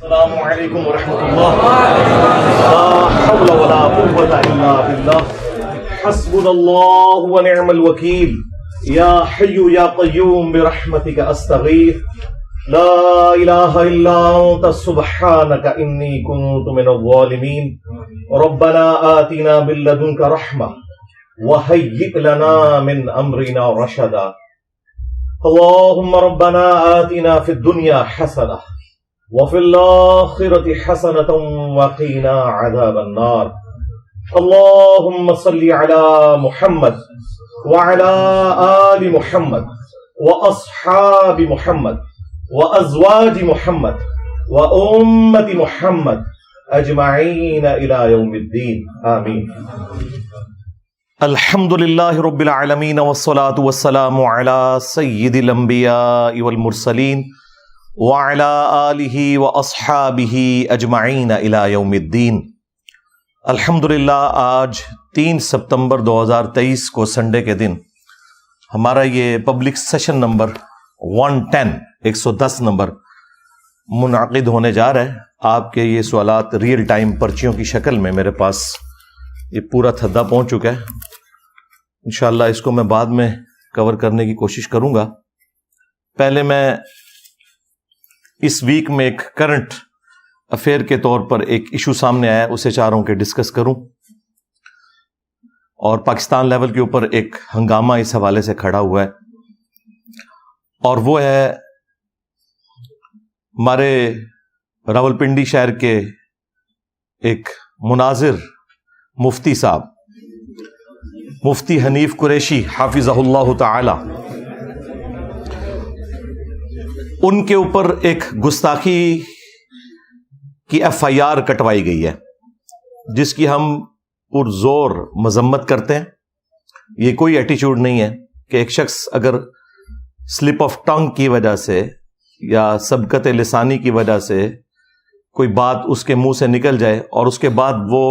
السلام علیکم ورحمۃ اللہ، لا حول ولا قوة الا باللہ، حسبنا اللہ ونعم الوکیل، یا حی یا قیوم برحمتک استغیث، لا الہ الا انت سبحانک انی کنت من الظالمین، ربنا آتنا من لدنک رحمہ وہیئ لنا من امرنا رشدا، اللہم ربنا آتنا فی الدنیا حسنہ وفي الآخرة حسنة وقنا عذاب النار، اللهم صل على محمد وعلى آل محمد وأصحاب محمد وأزواج محمد وأمة محمد أجمعين إلى يوم الدين آمين۔ الحمد لله رب العالمين والصلاة والسلام على سيد الأنبياء والمرسلين وعلى آلہ واصحابہ اجمعین الی یوم الدین۔ الحمدللہ آج 3 ستمبر 2023 کو سنڈے کے دن ہمارا یہ پبلک سیشن نمبر 110 نمبر منعقد ہونے جا رہا ہے۔ آپ کے یہ سوالات ریئل ٹائم پرچیوں کی شکل میں میرے پاس یہ پورا تھدا پہنچ چکا ہے، انشاءاللہ اس کو میں بعد میں کور کرنے کی کوشش کروں گا۔ پہلے میں اس ویک میں ایک کرنٹ افیئر کے طور پر ایک ایشو سامنے آیا، اسے چاہ رہا ہوں کہ ڈسکس کروں، اور پاکستان لیول کے اوپر ایک ہنگامہ اس حوالے سے کھڑا ہوا ہے، اور وہ ہے ہمارے راولپنڈی شہر کے ایک مناظر مفتی صاحب، مفتی حنیف قریشی حافظہ اللہ تعالی، ان کے اوپر ایک گستاخی کی ایف آئی آر کٹوائی گئی ہے، جس کی ہم پرزور مذمت کرتے ہیں۔ یہ کوئی ایٹیچیوڈ نہیں ہے کہ ایک شخص اگر سلپ آف ٹنگ کی وجہ سے یا سبقت لسانی کی وجہ سے کوئی بات اس کے منہ سے نکل جائے اور اس کے بعد وہ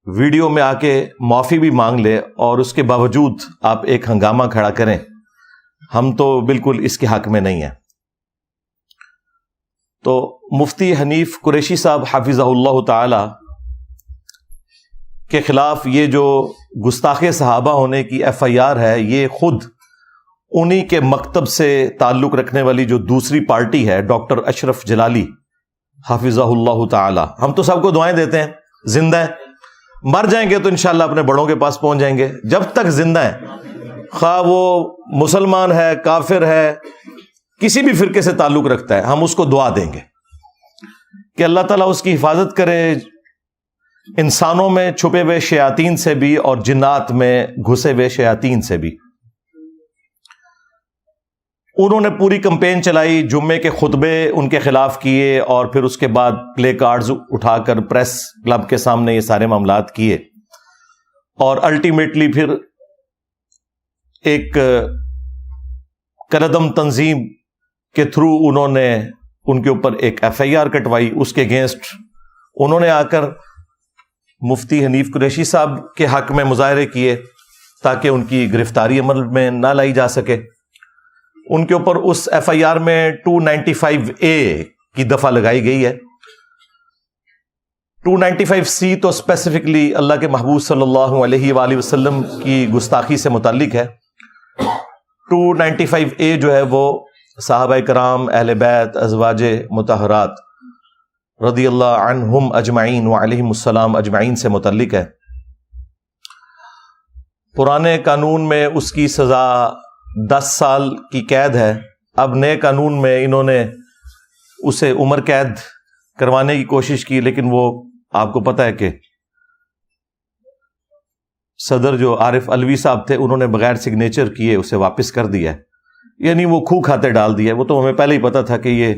ویڈیو میں آ کے معافی بھی مانگ لے اور اس کے باوجود آپ ایک ہنگامہ کھڑا کریں، ہم تو بالکل اس کے حق میں نہیں ہیں۔ تو مفتی حنیف قریشی صاحب حافظہ اللہ تعالی کے خلاف یہ جو گستاخ صحابہ ہونے کی ایف آئی آر ہے، یہ خود انہی کے مکتب سے تعلق رکھنے والی جو دوسری پارٹی ہے ڈاکٹر اشرف جلالی حافظہ اللہ تعالی، ہم تو سب کو دعائیں دیتے ہیں، زندہ ہیں، مر جائیں گے تو انشاءاللہ اپنے بڑوں کے پاس پہنچ جائیں گے۔ جب تک زندہ ہیں، خواہ وہ مسلمان ہے، کافر ہے، کسی بھی فرقے سے تعلق رکھتا ہے، ہم اس کو دعا دیں گے کہ اللہ تعالیٰ اس کی حفاظت کرے انسانوں میں چھپے ہوئے شیاطین سے بھی اور جنات میں گھسے ہوئے شیاطین سے بھی۔ انہوں نے پوری کمپین چلائی، جمعے کے خطبے ان کے خلاف کیے، اور پھر اس کے بعد پلے کارڈز اٹھا کر پریس کلب کے سامنے یہ سارے معاملات کیے، اور الٹیمیٹلی پھر ایک کردم تنظیم کے تھرو انہوں نے ان کے اوپر ایک ایف آئی آر کٹوائی، اس کے اگینسٹ انہوں نے آ کر مفتی حنیف قریشی صاحب کے حق میں مظاہرے کیے تاکہ ان کی گرفتاری عمل میں نہ لائی جا سکے۔ ان کے اوپر اس ایف آئی آر میں 295A کی دفعہ لگائی گئی ہے۔ 295C تو اسپیسیفکلی اللہ کے محبوب صلی اللہ علیہ وآلہ وسلم کی گستاخی سے متعلق ہے۔ 295A جو ہے وہ صحابہ کرام، اہل بیت، ازواج مطہرات رضی اللہ عنہم اجمعین وعلیہم السلام اجمعین سے متعلق ہے۔ پرانے قانون میں اس کی سزا 10 سال کی قید ہے، اب نئے قانون میں انہوں نے اسے عمر قید کروانے کی کوشش کی، لیکن وہ آپ کو پتہ ہے کہ صدر جو عارف علوی صاحب تھے، انہوں نے بغیر سگنیچر کیے اسے واپس کر دیا ہے، یعنی وہ کھو کھاتے ڈال دیا ہے۔ وہ تو ہمیں پہلے ہی پتا تھا کہ یہ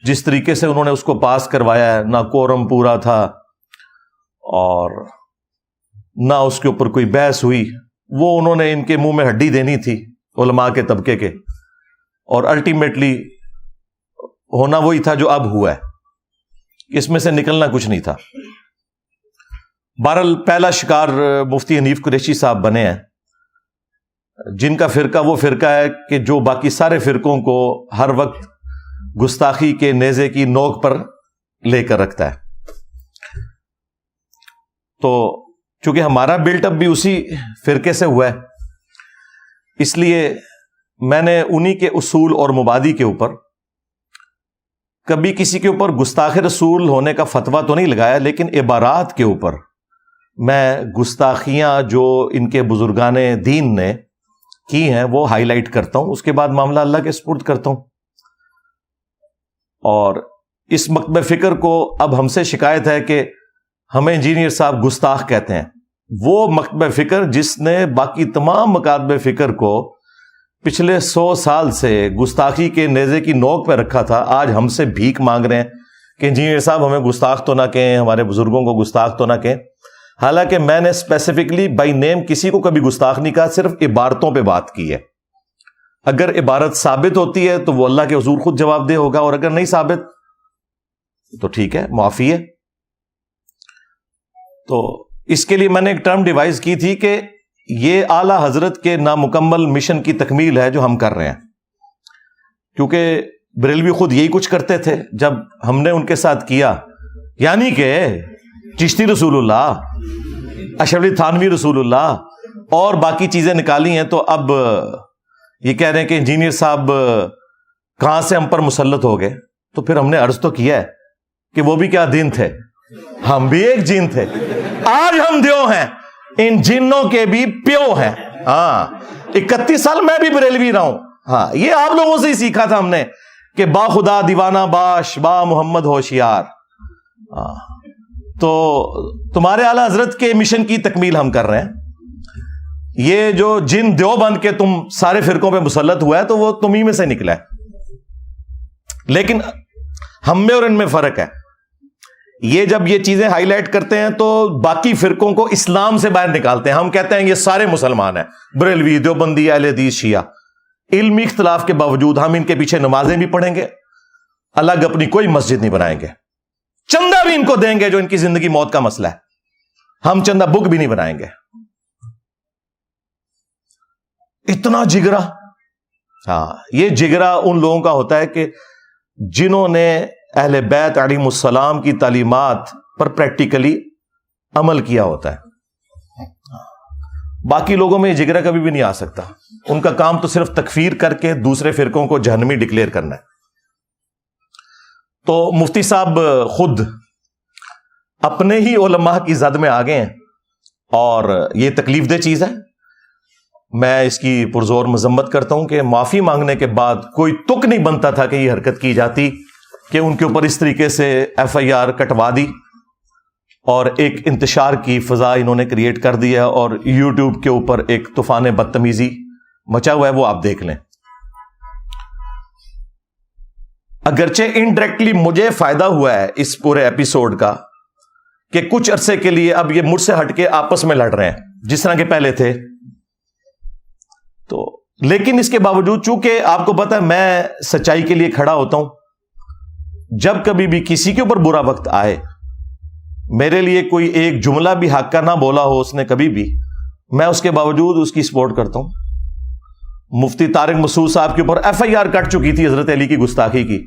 جس طریقے سے انہوں نے اس کو پاس کروایا ہے، نہ کورم پورا تھا اور نہ اس کے اوپر کوئی بحث ہوئی، وہ انہوں نے ان کے منہ میں ہڈی دینی تھی علماء کے طبقے کے، اور الٹیمیٹلی ہونا وہی تھا جو اب ہوا ہے، اس میں سے نکلنا کچھ نہیں تھا۔ بہرحال پہلا شکار مفتی حنیف قریشی صاحب بنے ہیں، جن کا فرقہ وہ فرقہ ہے کہ جو باقی سارے فرقوں کو ہر وقت گستاخی کے نیزے کی نوک پر لے کر رکھتا ہے. تو چونکہ ہمارا بلٹ اپ بھی اسی فرقے سے ہوا ہے، اس لیے میں نے انہی کے اصول اور مبادی کے اوپر کبھی کسی کے اوپر گستاخ رسول ہونے کا فتویٰ تو نہیں لگایا، لیکن عبارات کے اوپر میں گستاخیاں جو ان کے بزرگان دین نے کی ہیں وہ ہائی لائٹ کرتا ہوں، اس کے بعد معاملہ اللہ کے سپرد کرتا ہوں. اور اس مکتب فکر کو اب ہم سے شکایت ہے کہ ہمیں انجینئر صاحب گستاخ کہتے ہیں. وہ مکتب فکر جس نے باقی تمام مکاتب فکر کو پچھلے 100 سال سے گستاخی کے نیزے کی نوک پہ رکھا تھا، آج ہم سے بھیک مانگ رہے ہیں کہ انجینئر صاحب ہمیں گستاخ تو نہ کہیں، ہمارے بزرگوں کو گستاخ تو نہ کہیں. حالانکہ میں نے اسپیسیفکلی بائی نیم کسی کو کبھی گستاخ نہیں کہا، صرف عبارتوں پہ بات کی ہے. اگر عبارت ثابت ہوتی ہے تو وہ اللہ کے حضور خود جواب دہ ہوگا، اور اگر نہیں ثابت تو ٹھیک ہے، معافی ہے. تو اس کے لیے میں نے ایک ٹرم ڈیوائز کی تھی کہ یہ اعلی حضرت کے نامکمل مشن کی تکمیل ہے جو ہم کر رہے ہیں. کیونکہ بریلوی خود یہی کچھ کرتے تھے جب ہم نے ان کے ساتھ کیا، یعنی کہ چشتی رسول اللہ، اشرف علی تھانوی رسول اللہ اور باقی چیزیں نکالی ہیں. تو اب یہ کہہ رہے ہیں کہ انجینئر صاحب کہاں سے ہم پر مسلط ہو گئے. تو پھر ہم نے عرض تو کیا ہے کہ وہ بھی کیا دین تھے، ہم بھی ایک جین تھے. آج ہم دیو ہیں، ان جنوں کے بھی پیو ہیں. ہاں 31 سال میں بھی بریلوی رہا ہوں. ہاں یہ آپ لوگوں سے ہی سیکھا تھا ہم نے کہ با خدا دیوانہ باش، با محمد ہوشیار. تو تمہارے اعلی حضرت کے مشن کی تکمیل ہم کر رہے ہیں. یہ جو جن دیوبند کے تم سارے فرقوں پہ مسلط ہوا ہے تو وہ تم ہی میں سے نکلا ہے. لیکن ہم میں اور ان میں فرق ہے. یہ جب یہ چیزیں ہائی لائٹ کرتے ہیں تو باقی فرقوں کو اسلام سے باہر نکالتے ہیں. ہم کہتے ہیں یہ سارے مسلمان ہیں، بریلوی، دیوبندی، اہل حدیث، شیعہ. علمی اختلاف کے باوجود ہم ان کے پیچھے نمازیں بھی پڑھیں گے، الگ اپنی کوئی مسجد نہیں بنائیں گے، چندہ بھی ان کو دیں گے جو ان کی زندگی موت کا مسئلہ ہے. ہم چندہ بک بھی نہیں بنائیں گے. اتنا جگرا. ہاں یہ جگرا ان لوگوں کا ہوتا ہے کہ جنہوں نے اہل بیت علیہم السلام کی تعلیمات پر پریکٹیکلی عمل کیا ہوتا ہے. باقی لوگوں میں یہ جگرا کبھی بھی نہیں آ سکتا. ان کا کام تو صرف تکفیر کر کے دوسرے فرقوں کو جہنمی ڈکلیئر کرنا ہے. تو مفتی صاحب خود اپنے ہی علماء کی زد میں آ گئے ہیں اور یہ تکلیف دہ چیز ہے. میں اس کی پرزور مذمت کرتا ہوں کہ معافی مانگنے کے بعد کوئی تک نہیں بنتا تھا کہ یہ حرکت کی جاتی کہ ان کے اوپر اس طریقے سے FIR کٹوا دی اور ایک انتشار کی فضا انہوں نے کریٹ کر دی ہے اور YouTube کے اوپر ایک طوفان بدتمیزی مچا ہوا ہے. وہ آپ دیکھ لیں. اگرچہ انڈائریکٹلی مجھے فائدہ ہوا ہے اس پورے ایپیسوڈ کا کہ کچھ عرصے کے لیے اب یہ مجھ سے ہٹ کے آپس میں لڑ رہے ہیں جس طرح کے پہلے تھے. تو لیکن اس کے باوجود چونکہ آپ کو پتا ہے میں سچائی کے لیے کھڑا ہوتا ہوں. جب کبھی بھی کسی کے اوپر برا وقت آئے، میرے لیے کوئی ایک جملہ بھی حق کا نہ بولا ہو اس نے کبھی بھی، میں اس کے باوجود اس کی سپورٹ کرتا ہوں. مفتی طارق مسعود صاحب کے اوپر FIR کٹ چکی تھی حضرت علی کی گستاخی کی.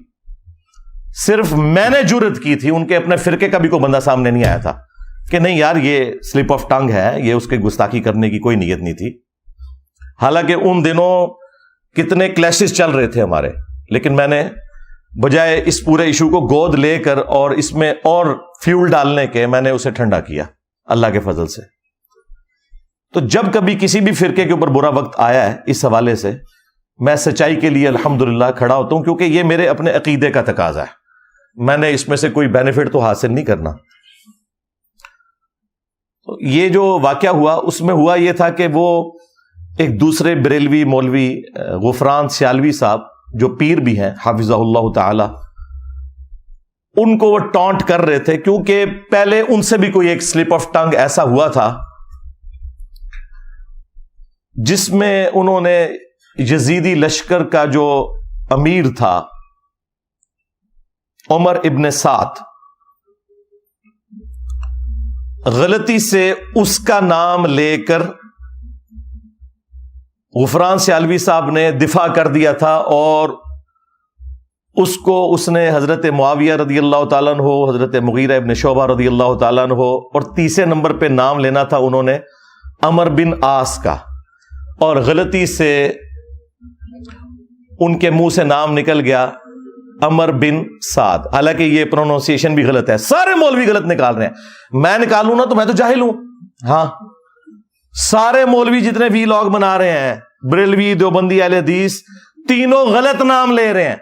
صرف میں نے جرأت کی تھی، ان کے اپنے فرقے کا بھی کوئی بندہ سامنے نہیں آیا تھا کہ نہیں یار یہ سلپ آف ٹنگ ہے، یہ اس کے گستاخی کرنے کی کوئی نیت نہیں تھی. حالانکہ ان دنوں کتنے کلیشز چل رہے تھے ہمارے، لیکن میں نے بجائے اس پورے ایشو کو گود لے کر اور اس میں اور فیول ڈالنے کے میں نے اسے ٹھنڈا کیا اللہ کے فضل سے. تو جب کبھی کسی بھی فرقے کے اوپر برا وقت آیا ہے اس حوالے سے، میں سچائی کے لیے الحمدللہ کھڑا ہوتا ہوں کیونکہ یہ میرے اپنے عقیدے کا تقاضا ہے. میں نے اس میں سے کوئی بینیفٹ تو حاصل نہیں کرنا. تو یہ جو واقعہ ہوا اس میں ہوا یہ تھا کہ وہ ایک دوسرے بریلوی مولوی غفران سیالوی صاحب جو پیر بھی ہیں حافظہ اللہ تعالی، ان کو وہ ٹانٹ کر رہے تھے کیونکہ پہلے ان سے بھی کوئی ایک سلپ آف ٹنگ ایسا ہوا تھا جس میں انہوں نے یزیدی لشکر کا جو امیر تھا عمر ابن سعد، غلطی سے اس کا نام لے کر غفران سیالوی صاحب نے دفاع کر دیا تھا اور اس کو اس نے حضرت معاویہ رضی اللہ تعالیٰ عنہ، حضرت مغیرہ ابن شعبہ رضی اللہ تعالیٰ عنہ، اور تیسرے نمبر پہ نام لینا تھا انہوں نے عمر بن عاص کا، اور غلطی سے ان کے منہ سے نام نکل گیا عمر بن سعد، حالانکہ یہ پروننسیشن بھی غلط ہے، سارے مولوی غلط نکال رہے ہیں، میں نکالوں نا تو میں تو جاہل ہوں، ہاں سارے مولوی جتنے وی لاگ بنا رہے ہیں، بریلوی، دیوبندی، اہل حدیث، تینوں غلط نام لے رہے ہیں۔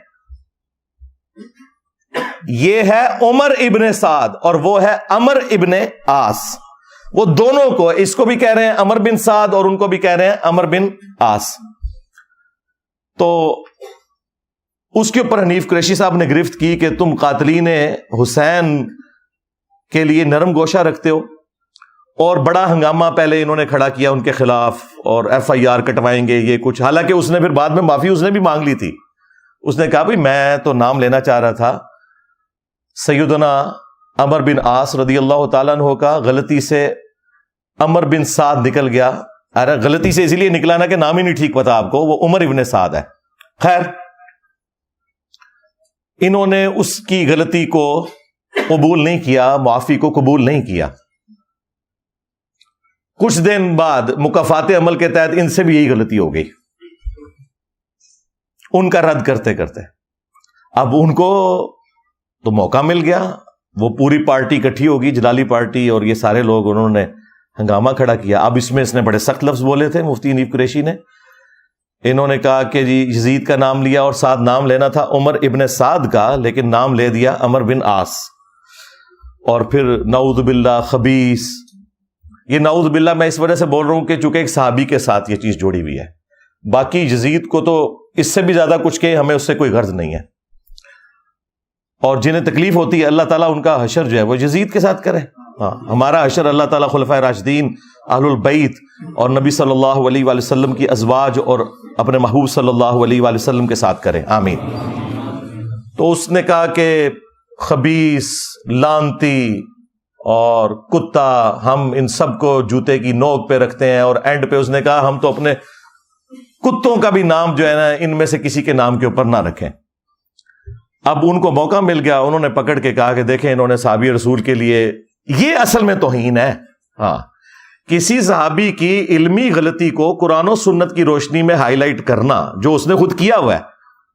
یہ ہے عمر ابن سعد اور وہ ہے عمر ابن عاص، وہ دونوں کو، اس کو بھی کہہ رہے ہیں عمر بن سعد اور ان کو بھی کہہ رہے ہیں عمر بن عاص۔ تو اس کے اوپر حنیف قریشی صاحب نے گرفت کی کہ تم قاتلین حسین کے لیے نرم گوشہ رکھتے ہو، اور بڑا ہنگامہ پہلے انہوں نے کھڑا کیا ان کے خلاف، اور ایف آئی آر کٹوائیں گے یہ کچھ، حالانکہ اس نے پھر بعد میں معافی اس نے بھی مانگ لی تھی، اس نے کہا بھائی میں تو نام لینا چاہ رہا تھا سیدنا عمر بن عاص رضی اللہ تعالیٰ عنہ کا، غلطی سے عمر بن سعد نکل گیا، ارے غلطی سے اسی لیے نکلا نا کہ نام ہی نہیں ٹھیک پتا آپ کو، وہ عمر ابن سعد ہے۔ خیر، انہوں نے اس کی غلطی کو قبول نہیں کیا، معافی کو قبول نہیں کیا۔ کچھ دن بعد مکافات عمل کے تحت ان سے بھی یہی غلطی ہو گئی، ان کا رد کرتے کرتے اب ان کو تو موقع مل گیا، وہ پوری پارٹی اکٹھی ہوگی، جلالی پارٹی، اور یہ سارے لوگ انہوں نے ہنگامہ کھڑا کیا۔ اب اس میں اس نے بڑے سخت لفظ بولے تھے مفتی حنیف قریشی نے، انہوں نے کہا کہ جی یزید کا نام لیا اور ساتھ نام لینا تھا عمر ابن سعد کا، لیکن نام لے دیا عمر بن عاص، اور پھر نعوذ باللہ خبیث، یہ نعوذ باللہ میں اس وجہ سے بول رہا ہوں کہ چونکہ ایک صحابی کے ساتھ یہ چیز جوڑی ہوئی ہے، باقی یزید کو تو اس سے بھی زیادہ کچھ کہ ہمیں اس سے کوئی غرض نہیں ہے، اور جنہیں تکلیف ہوتی ہے اللہ تعالیٰ ان کا حشر جو ہے وہ یزید کے ساتھ کرے، ہاں ہمارا حشر اللہ تعالیٰ خلفائے راشدین، اہل البیت اور نبی صلی اللہ علیہ وآلہ وسلم کی ازواج اور اپنے محبوب صلی اللہ علیہ وآلہ وسلم کے ساتھ کرے، آمین۔ تو اس نے کہا کہ خبیث، لعنتی اور کتا، ہم ان سب کو جوتے کی نوک پہ رکھتے ہیں، اور اینڈ پہ اس نے کہا ہم تو اپنے کتوں کا بھی نام جو ہے نا ان میں سے کسی کے نام کے اوپر نہ رکھیں۔ اب ان کو موقع مل گیا، انہوں نے پکڑ کے کہا کہ دیکھیں انہوں نے صحابی رسول کے لیے، یہ اصل میں توہین ہے، ہاں کسی صحابی کی علمی غلطی کو قرآن و سنت کی روشنی میں ہائی لائٹ کرنا، جو اس نے خود کیا ہوا ہے،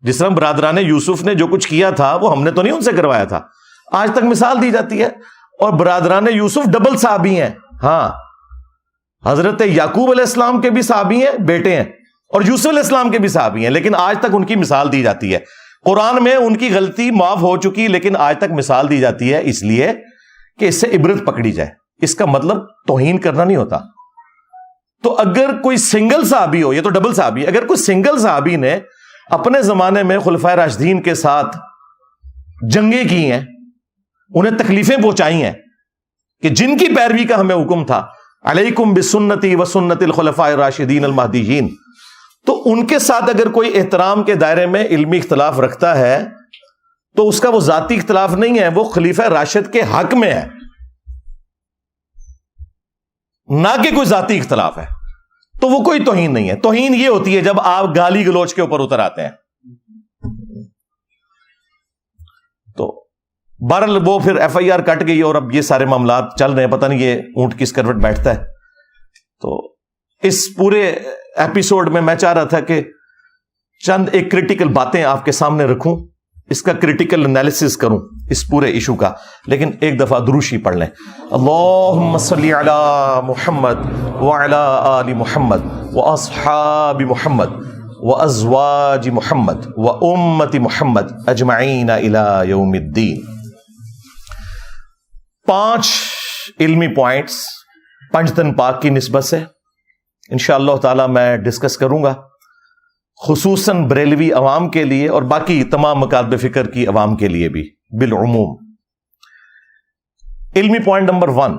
جس طرح برادران یوسف نے جو کچھ کیا تھا وہ ہم نے تو نہیں ان سے کروایا تھا، آج تک مثال دی جاتی ہے، اور برادران یوسف ڈبل صحابی ہیں، ہاں حضرت یعقوب علیہ السلام کے بھی صحابی ہیں، بیٹے ہیں، اور یوسف علیہ السلام کے بھی صحابی ہیں، لیکن آج تک ان کی مثال دی جاتی ہے، قرآن میں ان کی غلطی معاف ہو چکی، لیکن آج تک مثال دی جاتی ہے، اس لیے کہ اس سے عبرت پکڑی جائے، اس کا مطلب توہین کرنا نہیں ہوتا۔ تو اگر کوئی سنگل صحابی ہو، یہ تو ڈبل صحابی، اگر کوئی سنگل صحابی نے اپنے زمانے میں خلفائے راشدین کے ساتھ جنگیں کی ہیں، انہیں تکلیفیں پہنچائی ہیں، کہ جن کی پیروی کا ہمیں حکم تھا، علیکم بسنتی وسنت الخلفاء الراشدین المہدیین، تو ان کے ساتھ اگر کوئی احترام کے دائرے میں علمی اختلاف رکھتا ہے تو اس کا وہ ذاتی اختلاف نہیں ہے، وہ خلیفہ راشد کے حق میں ہے، نہ کہ کوئی ذاتی اختلاف ہے، تو وہ کوئی توہین نہیں ہے۔ توہین یہ ہوتی ہے جب آپ گالی گلوچ کے اوپر اتر آتے ہیں۔ تو بہرحال وہ پھر ایف آئی آر کٹ گئی، اور اب یہ سارے معاملات چل رہے ہیں، پتہ نہیں یہ اونٹ کس کروٹ بیٹھتا ہے۔ تو اس پورے ایپیسوڈ میں چاہ رہا تھا کہ چند ایک کریٹیکل باتیں آپ کے سامنے رکھوں، اس کا کریٹیکل انالیسس کروں اس پورے ایشو کا، لیکن ایک دفعہ دروشی پڑھ لیں۔ اللہم صلی علی محمد وعلی آل محمد واصحاب محمد وازواج محمد وامت محمد اجمعین الی یوم الدین۔ 5 علمی پوائنٹس پنجتن پاک کی نسبت سے انشاءاللہ تعالی میں ڈسکس کروں گا، خصوصاً بریلوی عوام کے لیے اور باقی تمام مکاتب فکر کی عوام کے لیے بھی بالعموم۔ علمی پوائنٹ نمبر 1،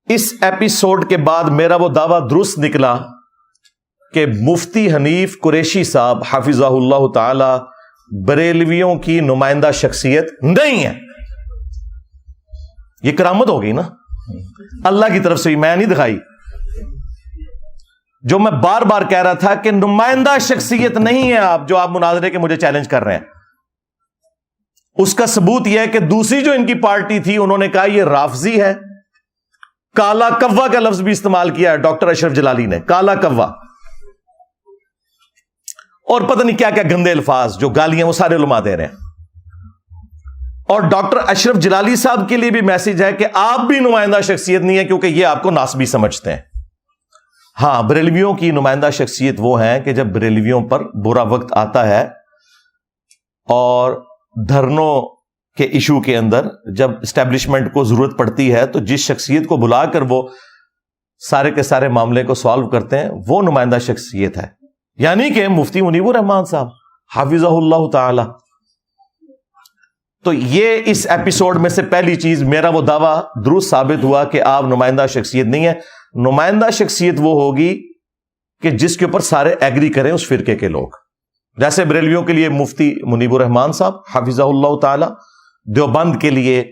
اس ایپیسوڈ کے بعد میرا وہ دعویٰ درست نکلا کہ مفتی حنیف قریشی صاحب حافظہ اللہ تعالی بریلویوں کی نمائندہ شخصیت نہیں ہے۔ یہ کرامت ہو گئی نا، اللہ کی طرف سے، میں نہیں دکھائی، جو میں بار بار کہہ رہا تھا کہ نمائندہ شخصیت نہیں ہے آپ جو آپ مناظرے کے مجھے چیلنج کر رہے ہیں. اس کا ثبوت یہ ہے کہ دوسری جو ان کی پارٹی تھی انہوں نے کہا یہ رافضی ہے. کالا کوا کا لفظ بھی استعمال کیا ہے ڈاکٹر اشرف جلالی نے, کالا کوا, اور پتہ نہیں کیا کیا گندے الفاظ جو گالیاں وہ سارے علماء دے رہے ہیں. اور ڈاکٹر اشرف جلالی صاحب کے لیے بھی میسج ہے کہ آپ بھی نمائندہ شخصیت نہیں ہے کیونکہ یہ آپ کو ناسبی سمجھتے ہیں. ہاں, بریلویوں کی نمائندہ شخصیت وہ ہیں کہ جب بریلویوں پر برا وقت آتا ہے اور دھرنوں کے ایشو کے اندر جب اسٹیبلشمنٹ کو ضرورت پڑتی ہے تو جس شخصیت کو بلا کر وہ سارے کے سارے معاملے کو سالو کرتے ہیں وہ نمائندہ شخصیت ہے. یعنی کہ مفتی منیب الرحمان صاحب حافظہ اللہ تعالی. تو یہ اس ایپیسوڈ میں سے پہلی چیز, میرا وہ دعویٰ درست ثابت ہوا کہ آپ نمائندہ شخصیت نہیں ہے. نمائندہ شخصیت وہ ہوگی کہ جس کے اوپر سارے ایگری کریں اس فرقے کے لوگ. جیسے بریلویوں کے لیے مفتی منیب الرحمان صاحب حافظہ اللہ تعالی, دیوبند کے لیے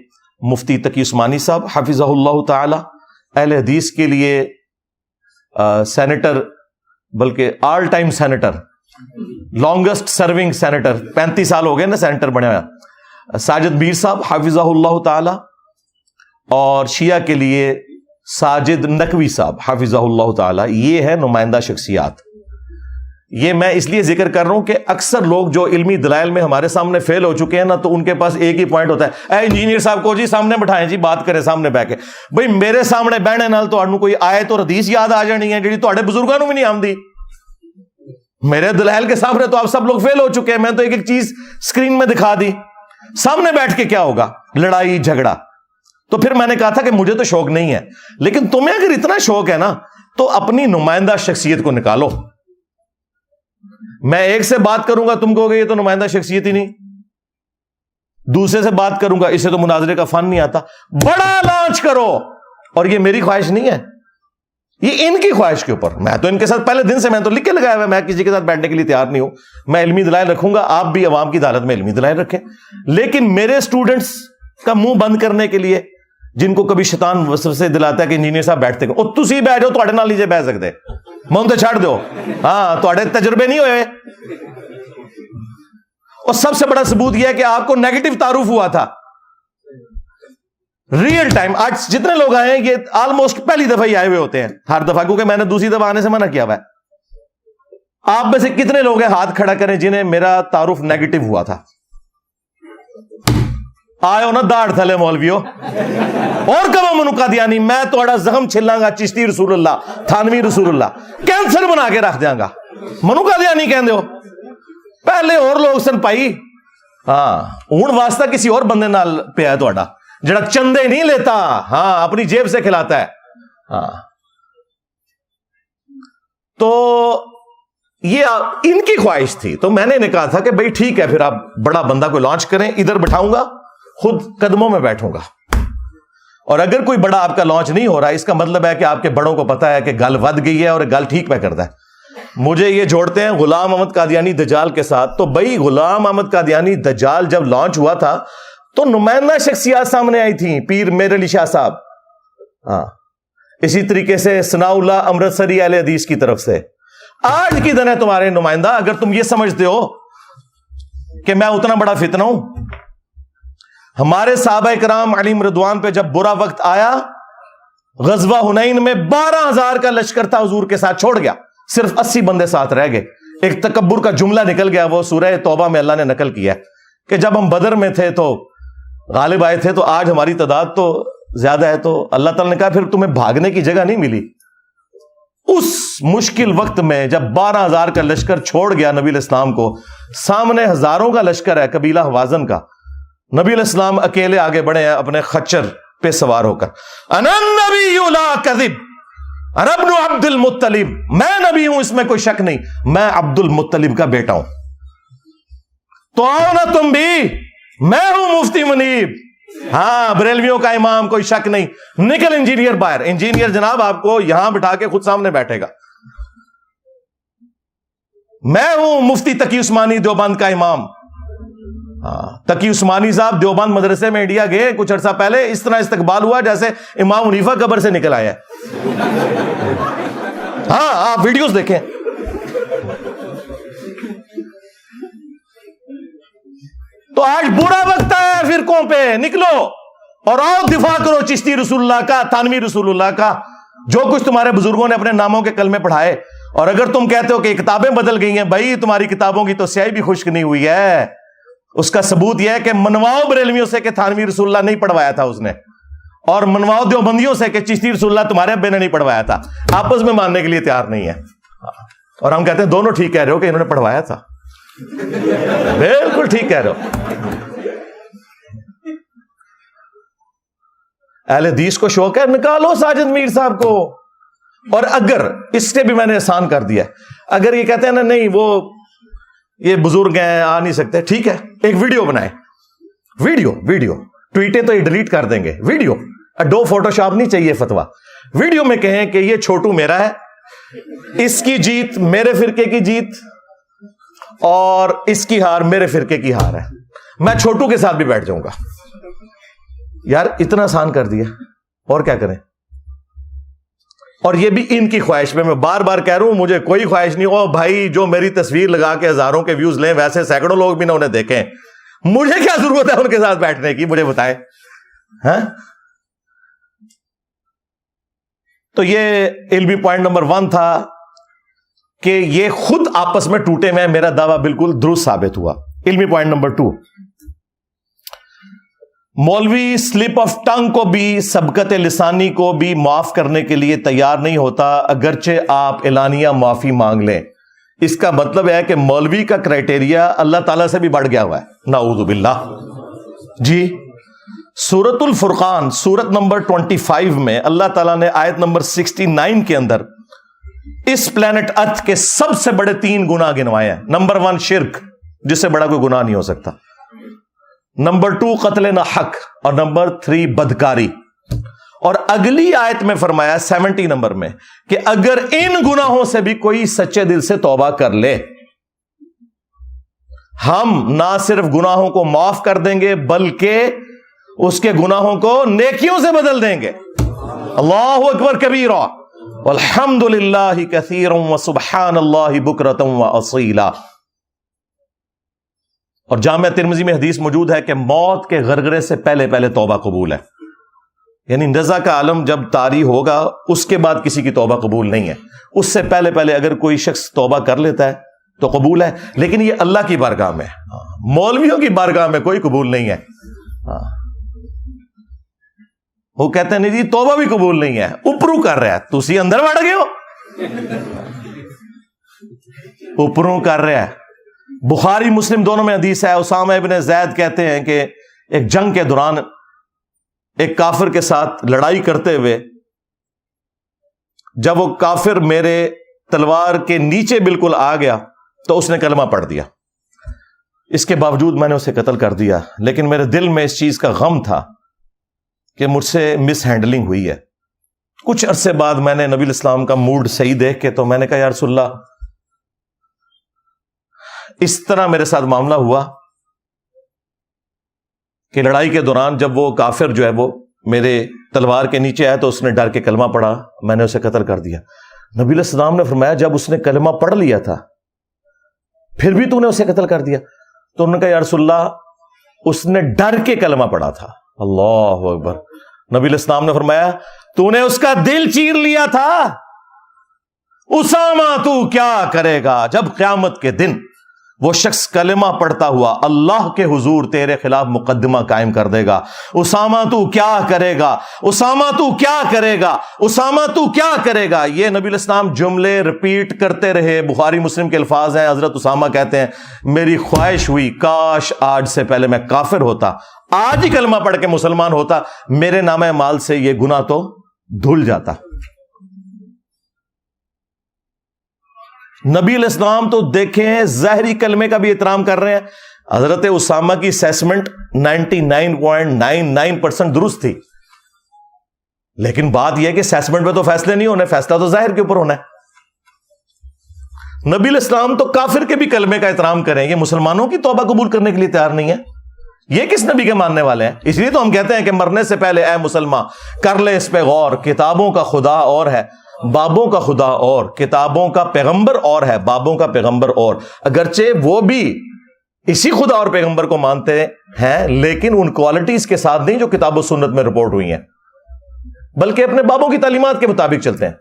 مفتی تقی عثمانی صاحب حافظہ اللہ تعالی, اہل حدیث کے لیے سینیٹر, بلکہ all time senator, longest serving senator, 35 سال ہو گئے نا سینیٹر بنے ہوا, ساجد میر صاحب حافظہ اللہ تعالی, اور شیعہ کے لیے ساجد نقوی صاحب حافظہ اللہ تعالی. یہ ہے نمائندہ شخصیات. یہ میں اس لیے ذکر کر رہا ہوں کہ اکثر لوگ جو علمی دلائل میں ہمارے سامنے فیل ہو چکے ہیں نا, تو ان کے پاس ایک ہی پوائنٹ ہوتا ہے, اے انجینئر صاحب کو جی سامنے بٹھائیں جی, بات کریں سامنے بیٹھ کے. بھئی میرے سامنے بہنے نال تہاڈوں کوئی آیت اور حدیث یاد آ جانی ہے جڑی تہاڈے بزرگاں نوں بھی نہیں آندی. میرے دلائل کے سامنے تو آپ سب لوگ فیل ہو چکے ہیں. میں تو ایک ایک چیز اسکرین میں دکھا دی, سامنے بیٹھ کے کیا ہوگا, لڑائی جھگڑا. تو پھر میں نے کہا تھا کہ مجھے تو شوق نہیں ہے, لیکن تمہیں اگر اتنا شوق ہے نا تو اپنی نمائندہ شخصیت کو نکالو. میں ایک سے بات کروں گا تم کہو گے یہ تو نمائندہ شخصیت ہی نہیں, دوسرے سے بات کروں گا اسے تو مناظرے کا فن نہیں آتا. بڑا لانچ کرو. اور یہ میری خواہش نہیں ہے, یہ ان کی خواہش کے اوپر. میں تو ان کے ساتھ پہلے دن سے میں تو لکھ کے لگایا ہوا, میں کسی کے ساتھ بیٹھنے کے لیے تیار نہیں ہوں. میں علمی دلائل رکھوں گا, آپ بھی عوام کی عدالت میں علمی دلائل رکھیں. لیکن میرے اسٹوڈنٹس کا منہ بند کرنے کے لیے, جن کو کبھی شیطان وسوسے دلاتا ہے کہ انجینئر صاحب بیٹھتے ہیں, اور تسی بیٹھ جاؤ تواڈے نال نہیں جے بیٹھ سکتے, منہ تے چھڑ دو. ہاں, تواڈے تجربے نہیں ہوئے. اور سب سے بڑا ثبوت یہ ہے کہ آپ کو نیگیٹو تعارف ہوا تھا ریئل ٹائم. آج جتنے لوگ آئے ہیں یہ آلموسٹ پہلی دفعہ ہی آئے ہوئے ہوتے ہیں ہر دفعہ, کیونکہ میں نے دوسری دفعہ آنے سے منع کیا ہوا ہے. آپ میں سے کتنے لوگ ہیں, ہاتھ کھڑا کریں جنہیں میرا تعارف نیگیٹو ہوا تھا. آئے ہو نا داڑھ تھلے مولویو, اور کبھی منو قادیانی میں تھوڑا زخم چھلاں گا, چشتی رسول اللہ, تھانوی رسول اللہ, کینسر بنا کے رکھ دیاں گا. منو قادیانی کہندے ہو, پہلے اور لوگ سن پائی. ہاں, ہن واسطہ کسی اور بندے نال پیا ہے تہاڈا جڑا چندے نہیں لیتا, ہاں اپنی جیب سے کھلاتا ہے. ہاں, تو یہ ان کی خواہش تھی. تو میں نے کہا تھا کہ بھئی ٹھیک ہے, پھر آپ بڑا بندہ کو لانچ کریں, ادھر بٹھاؤں گا, خود قدموں میں بیٹھوں گا. اور اگر کوئی بڑا آپ کا لانچ نہیں ہو رہا, اس کا مطلب ہے کہ آپ کے بڑوں کو پتا ہے کہ گل ود گئی ہے اور گل ٹھیک پہ کرتا ہے. مجھے یہ جوڑتے ہیں غلام احمد قادیانی دجال کے ساتھ. تو بھائی غلام احمد قادیانی دجال جب لانچ ہوا تھا تو نمائندہ شخصیات سامنے آئی تھیں, پیر میر علی شاہ صاحب, ہاں اسی طریقے سے ثناء اللہ امرتسری اہل حدیث کی طرف سے. آج کی دن ہے تمہارے نمائندہ, اگر تم یہ سمجھتے ہو کہ میں اتنا بڑا فتنہ ہوں. ہمارے صحابہ کرام علیہم رضوان پہ جب برا وقت آیا, غزوہ حنین میں 12,000 کا لشکر تھا حضور کے ساتھ, چھوڑ گیا, صرف 80 بندے ساتھ رہ گئے. ایک تکبر کا جملہ نکل گیا, وہ سورہ توبہ میں اللہ نے نقل کیا کہ جب ہم بدر میں تھے تو غالب آئے تھے, تو آج ہماری تعداد تو زیادہ ہے. تو اللہ تعالیٰ نے کہا پھر تمہیں بھاگنے کی جگہ نہیں ملی. اس مشکل وقت میں جب 12,000 کا لشکر چھوڑ گیا نبی علیہ السلام کو, سامنے ہزاروں کا لشکر ہے قبیلہ حوازن کا, نبی علیہ السلام اکیلے آگے بڑھے ہیں اپنے خچر پہ سوار ہو کر. انا النبی لا کذب انا ابن عبد المطلب, میں نبی ہوں اس میں کوئی شک نہیں, میں عبد المطلب کا بیٹا ہوں. تو آؤ نا تم بھی, میں ہوں مفتی منیب, ہاں بریلویوں کا امام, کوئی شک نہیں. نکل انجینئر باہر. انجینئر جناب آپ کو یہاں بٹھا کے خود سامنے بیٹھے گا. میں ہوں مفتی تقی عثمانی دیوبند کا امام. ہاں, تقی عثمانی صاحب دیوبند مدرسے میں انڈیا گئے کچھ عرصہ پہلے, اس طرح استقبال ہوا جیسے امام حنیفہ قبر سے نکل آیا ہے. ہاں آپ ویڈیوز دیکھیں. تو آج برا وقت ہے فرقوں پہ، نکلو اور آؤ دفاع کرو چشتی رسول اللہ کا، تھانوی رسول اللہ کا، جو کچھ تمہارے بزرگوں نے اپنے ناموں کے کلمے پڑھائے. اور اگر تم کہتے ہو کہ کتابیں بدل گئی ہیں، بھائی تمہاری کتابوں کی تو سیاہی بھی خشک نہیں ہوئی ہے. اس کا ثبوت یہ ہے کہ منواؤ بریلویوں سے کہ تھانوی رسول اللہ نہیں پڑھوایا تھا اس نے، اور منواؤ دیوبندیوں سے کہ چشتی رسول اللہ تمہارے ابے نے نہیں پڑھوایا تھا. آپس میں ماننے کے لیے تیار نہیں ہے. اور ہم کہتے ہیں دونوں ٹھیک کہہ رہے ہو کہ انہوں نے پڑھوایا تھا. بالکل ٹھیک کہہ رہے ہو. اہل حدیث کو شوق ہے، نکالو ساجد میر صاحب کو. اور اگر اس سے بھی میں نے احسان کر دیا، اگر یہ کہتے ہیں نا نہیں وہ یہ بزرگ ہیں آ نہیں سکتے، ٹھیک ہے ایک ویڈیو بنائیں. ویڈیو ٹویٹیں تو یہ ڈیلیٹ کر دیں گے. ویڈیو اڈو فوٹو شاپ نہیں چاہیے فتوا. ویڈیو میں کہیں کہ یہ چھوٹو میرا ہے، اس کی جیت میرے فرقے کی جیت، اور اس کی ہار میرے فرقے کی ہار ہے. میں چھوٹو کے ساتھ بھی بیٹھ جاؤں گا. یار اتنا آسان کر دیا، اور کیا کریں. اور یہ بھی ان کی خواہش میں بار بار کہہ رہا ہوں، مجھے کوئی خواہش نہیں. او بھائی جو میری تصویر لگا کے ہزاروں کے ویوز لیں، ویسے سینکڑوں لوگ بھی نہ انہیں دیکھیں. مجھے کیا ضرورت ہے ان کے ساتھ بیٹھنے کی، مجھے بتائیں. ہاں تو یہ علمی پوائنٹ نمبر 1 تھا کہ یہ خود آپس میں ٹوٹے میں میرا دعویٰ بالکل درست ثابت ہوا. علمی پوائنٹ نمبر 2، مولوی سلپ آف ٹنگ کو بھی، سبقت لسانی کو بھی معاف کرنے کے لیے تیار نہیں ہوتا اگرچہ آپ اعلانیہ معافی مانگ لیں. اس کا مطلب ہے کہ مولوی کا کرائٹیریا اللہ تعالیٰ سے بھی بڑھ گیا ہوا ہے، نعوذ باللہ. جی سورۃ الفرقان سورت نمبر 25 میں اللہ تعالیٰ نے آیت نمبر 69 کے اندر اس پلانٹ ارتھ کے سب سے بڑے 3 گناہ گنوائے ہیں. نمبر 1 شرک، جس سے بڑا کوئی گناہ نہیں ہو سکتا. نمبر 2 قتل نہ حق، اور نمبر 3 بدکاری. اور اگلی آیت میں فرمایا 70 نمبر میں کہ اگر ان گناہوں سے بھی کوئی سچے دل سے توبہ کر لے، ہم نہ صرف گناہوں کو معاف کر دیں گے بلکہ اس کے گناہوں کو نیکیوں سے بدل دیں گے. اللہ اکبر کبیرا والحمد للہ کثیرا وسبحان اللہ بکرۃ واصیلا. اور جامعہ ترمذی میں حدیث موجود ہے کہ موت کے غرغرے سے پہلے توبہ قبول ہے. یعنی نزع کا عالم جب طاری ہوگا اس کے بعد کسی کی توبہ قبول نہیں ہے. اس سے پہلے اگر کوئی شخص توبہ کر لیتا ہے تو قبول ہے، لیکن یہ اللہ کی بارگاہ میں، مولویوں کی بارگاہ میں کوئی قبول نہیں ہے. وہ کہتے ہیں نہیں جی توبہ بھی قبول نہیں ہے، اوپروں کر رہا ہے، تسی اندر بڑھ گئے ہو، اوپروں کر رہا ہے. بخاری مسلم دونوں میں حدیث ہے، اسامہ ابن زید کہتے ہیں کہ ایک جنگ کے دوران ایک کافر کے ساتھ لڑائی کرتے ہوئے جب وہ کافر میرے تلوار کے نیچے بالکل آ گیا تو اس نے کلمہ پڑھ دیا. اس کے باوجود میں نے اسے قتل کر دیا، لیکن میرے دل میں اس چیز کا غم تھا کہ مجھ سے مس ہینڈلنگ ہوئی ہے. کچھ عرصے بعد میں نے نبی الاسلام کا موڈ صحیح دیکھ کے تو میں نے کہا یا رسول اللہ اس طرح میرے ساتھ معاملہ ہوا کہ لڑائی کے دوران جب وہ کافر جو ہے وہ میرے تلوار کے نیچے آیا تو اس نے ڈر کے کلمہ پڑھا، میں نے اسے قتل کر دیا. نبی علیہ السلام نے فرمایا جب اس نے کلمہ پڑھ لیا تھا پھر بھی تو نے اسے قتل کر دیا؟ تو انہوں نے کہا یا رسول اللہ اس نے ڈر کے کلمہ پڑھا تھا. اللہ اکبر. نبی علیہ السلام نے فرمایا تو نے اس کا دل چیر لیا تھا. اسامہ تو کیا کرے گا جب قیامت کے دن وہ شخص کلمہ پڑھتا ہوا اللہ کے حضور تیرے خلاف مقدمہ قائم کر دے گا. اسامہ تو کیا کرے گا، اسامہ تو کیا کرے گا، اسامہ تو کیا کرے گا. یہ نبی علیہ السلام جملے رپیٹ کرتے رہے. بخاری مسلم کے الفاظ ہیں، حضرت اسامہ کہتے ہیں میری خواہش ہوئی کاش آج سے پہلے میں کافر ہوتا، آج ہی کلمہ پڑھ کے مسلمان ہوتا، میرے نامہ اعمال سے یہ گناہ تو دھل جاتا. نبی علیہ السلام تو دیکھیں ظاہری کلمے کا بھی احترام کر رہے ہیں. حضرت اسامہ کی اسیسمنٹ 99.99% درست تھی، لیکن بات یہ ہے کہ اسیسمنٹ پہ تو فیصلے نہیں ہونے، فیصلہ تو ظاہر کے اوپر ہونا ہے. نبی علیہ السلام تو کافر کے بھی کلمے کا احترام کریں، یہ مسلمانوں کی توبہ قبول کرنے کے لیے تیار نہیں ہے. یہ کس نبی کے ماننے والے ہیں؟ اس لیے تو ہم کہتے ہیں کہ مرنے سے پہلے اے مسلمان کر لے اس پہ غور، کتابوں کا خدا اور ہے بابوں کا خدا اور کتابوں کا پیغمبر اور ہے، بابوں کا پیغمبر اور، اگرچہ وہ بھی اسی خدا اور پیغمبر کو مانتے ہیں لیکن ان کوالٹیز کے ساتھ نہیں جو کتاب و سنت میں رپورٹ ہوئی ہیں، بلکہ اپنے بابوں کی تعلیمات کے مطابق چلتے ہیں۔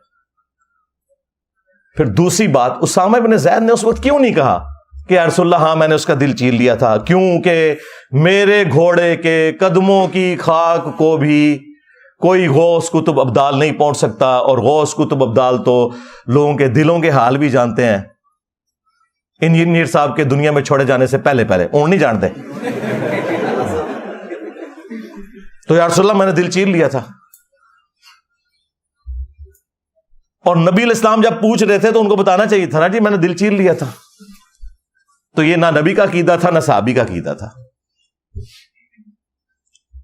پھر دوسری بات، اسامہ بن زید نے اس وقت کیوں نہیں کہا کہ یا رسول اللہ ہاں میں نے اس کا دل چیر لیا تھا، کیونکہ میرے گھوڑے کے قدموں کی خاک کو بھی کوئی غوث کتب ابدال نہیں پہنچ سکتا، اور غوث کتب ابدال تو لوگوں کے دلوں کے حال بھی جانتے ہیں، انجینئر صاحب کے دنیا میں چھوڑے جانے سے پہلے اون نہیں جانتے۔ تو یا رسول اللہ میں نے دل چیر لیا تھا۔ اور نبی علیہ السلام جب پوچھ رہے تھے تو ان کو بتانا چاہیے تھا نا جی میں نے دل چیر لیا تھا۔ تو یہ نہ نبی کا عقیدہ تھا نہ صحابی کا عقیدہ تھا۔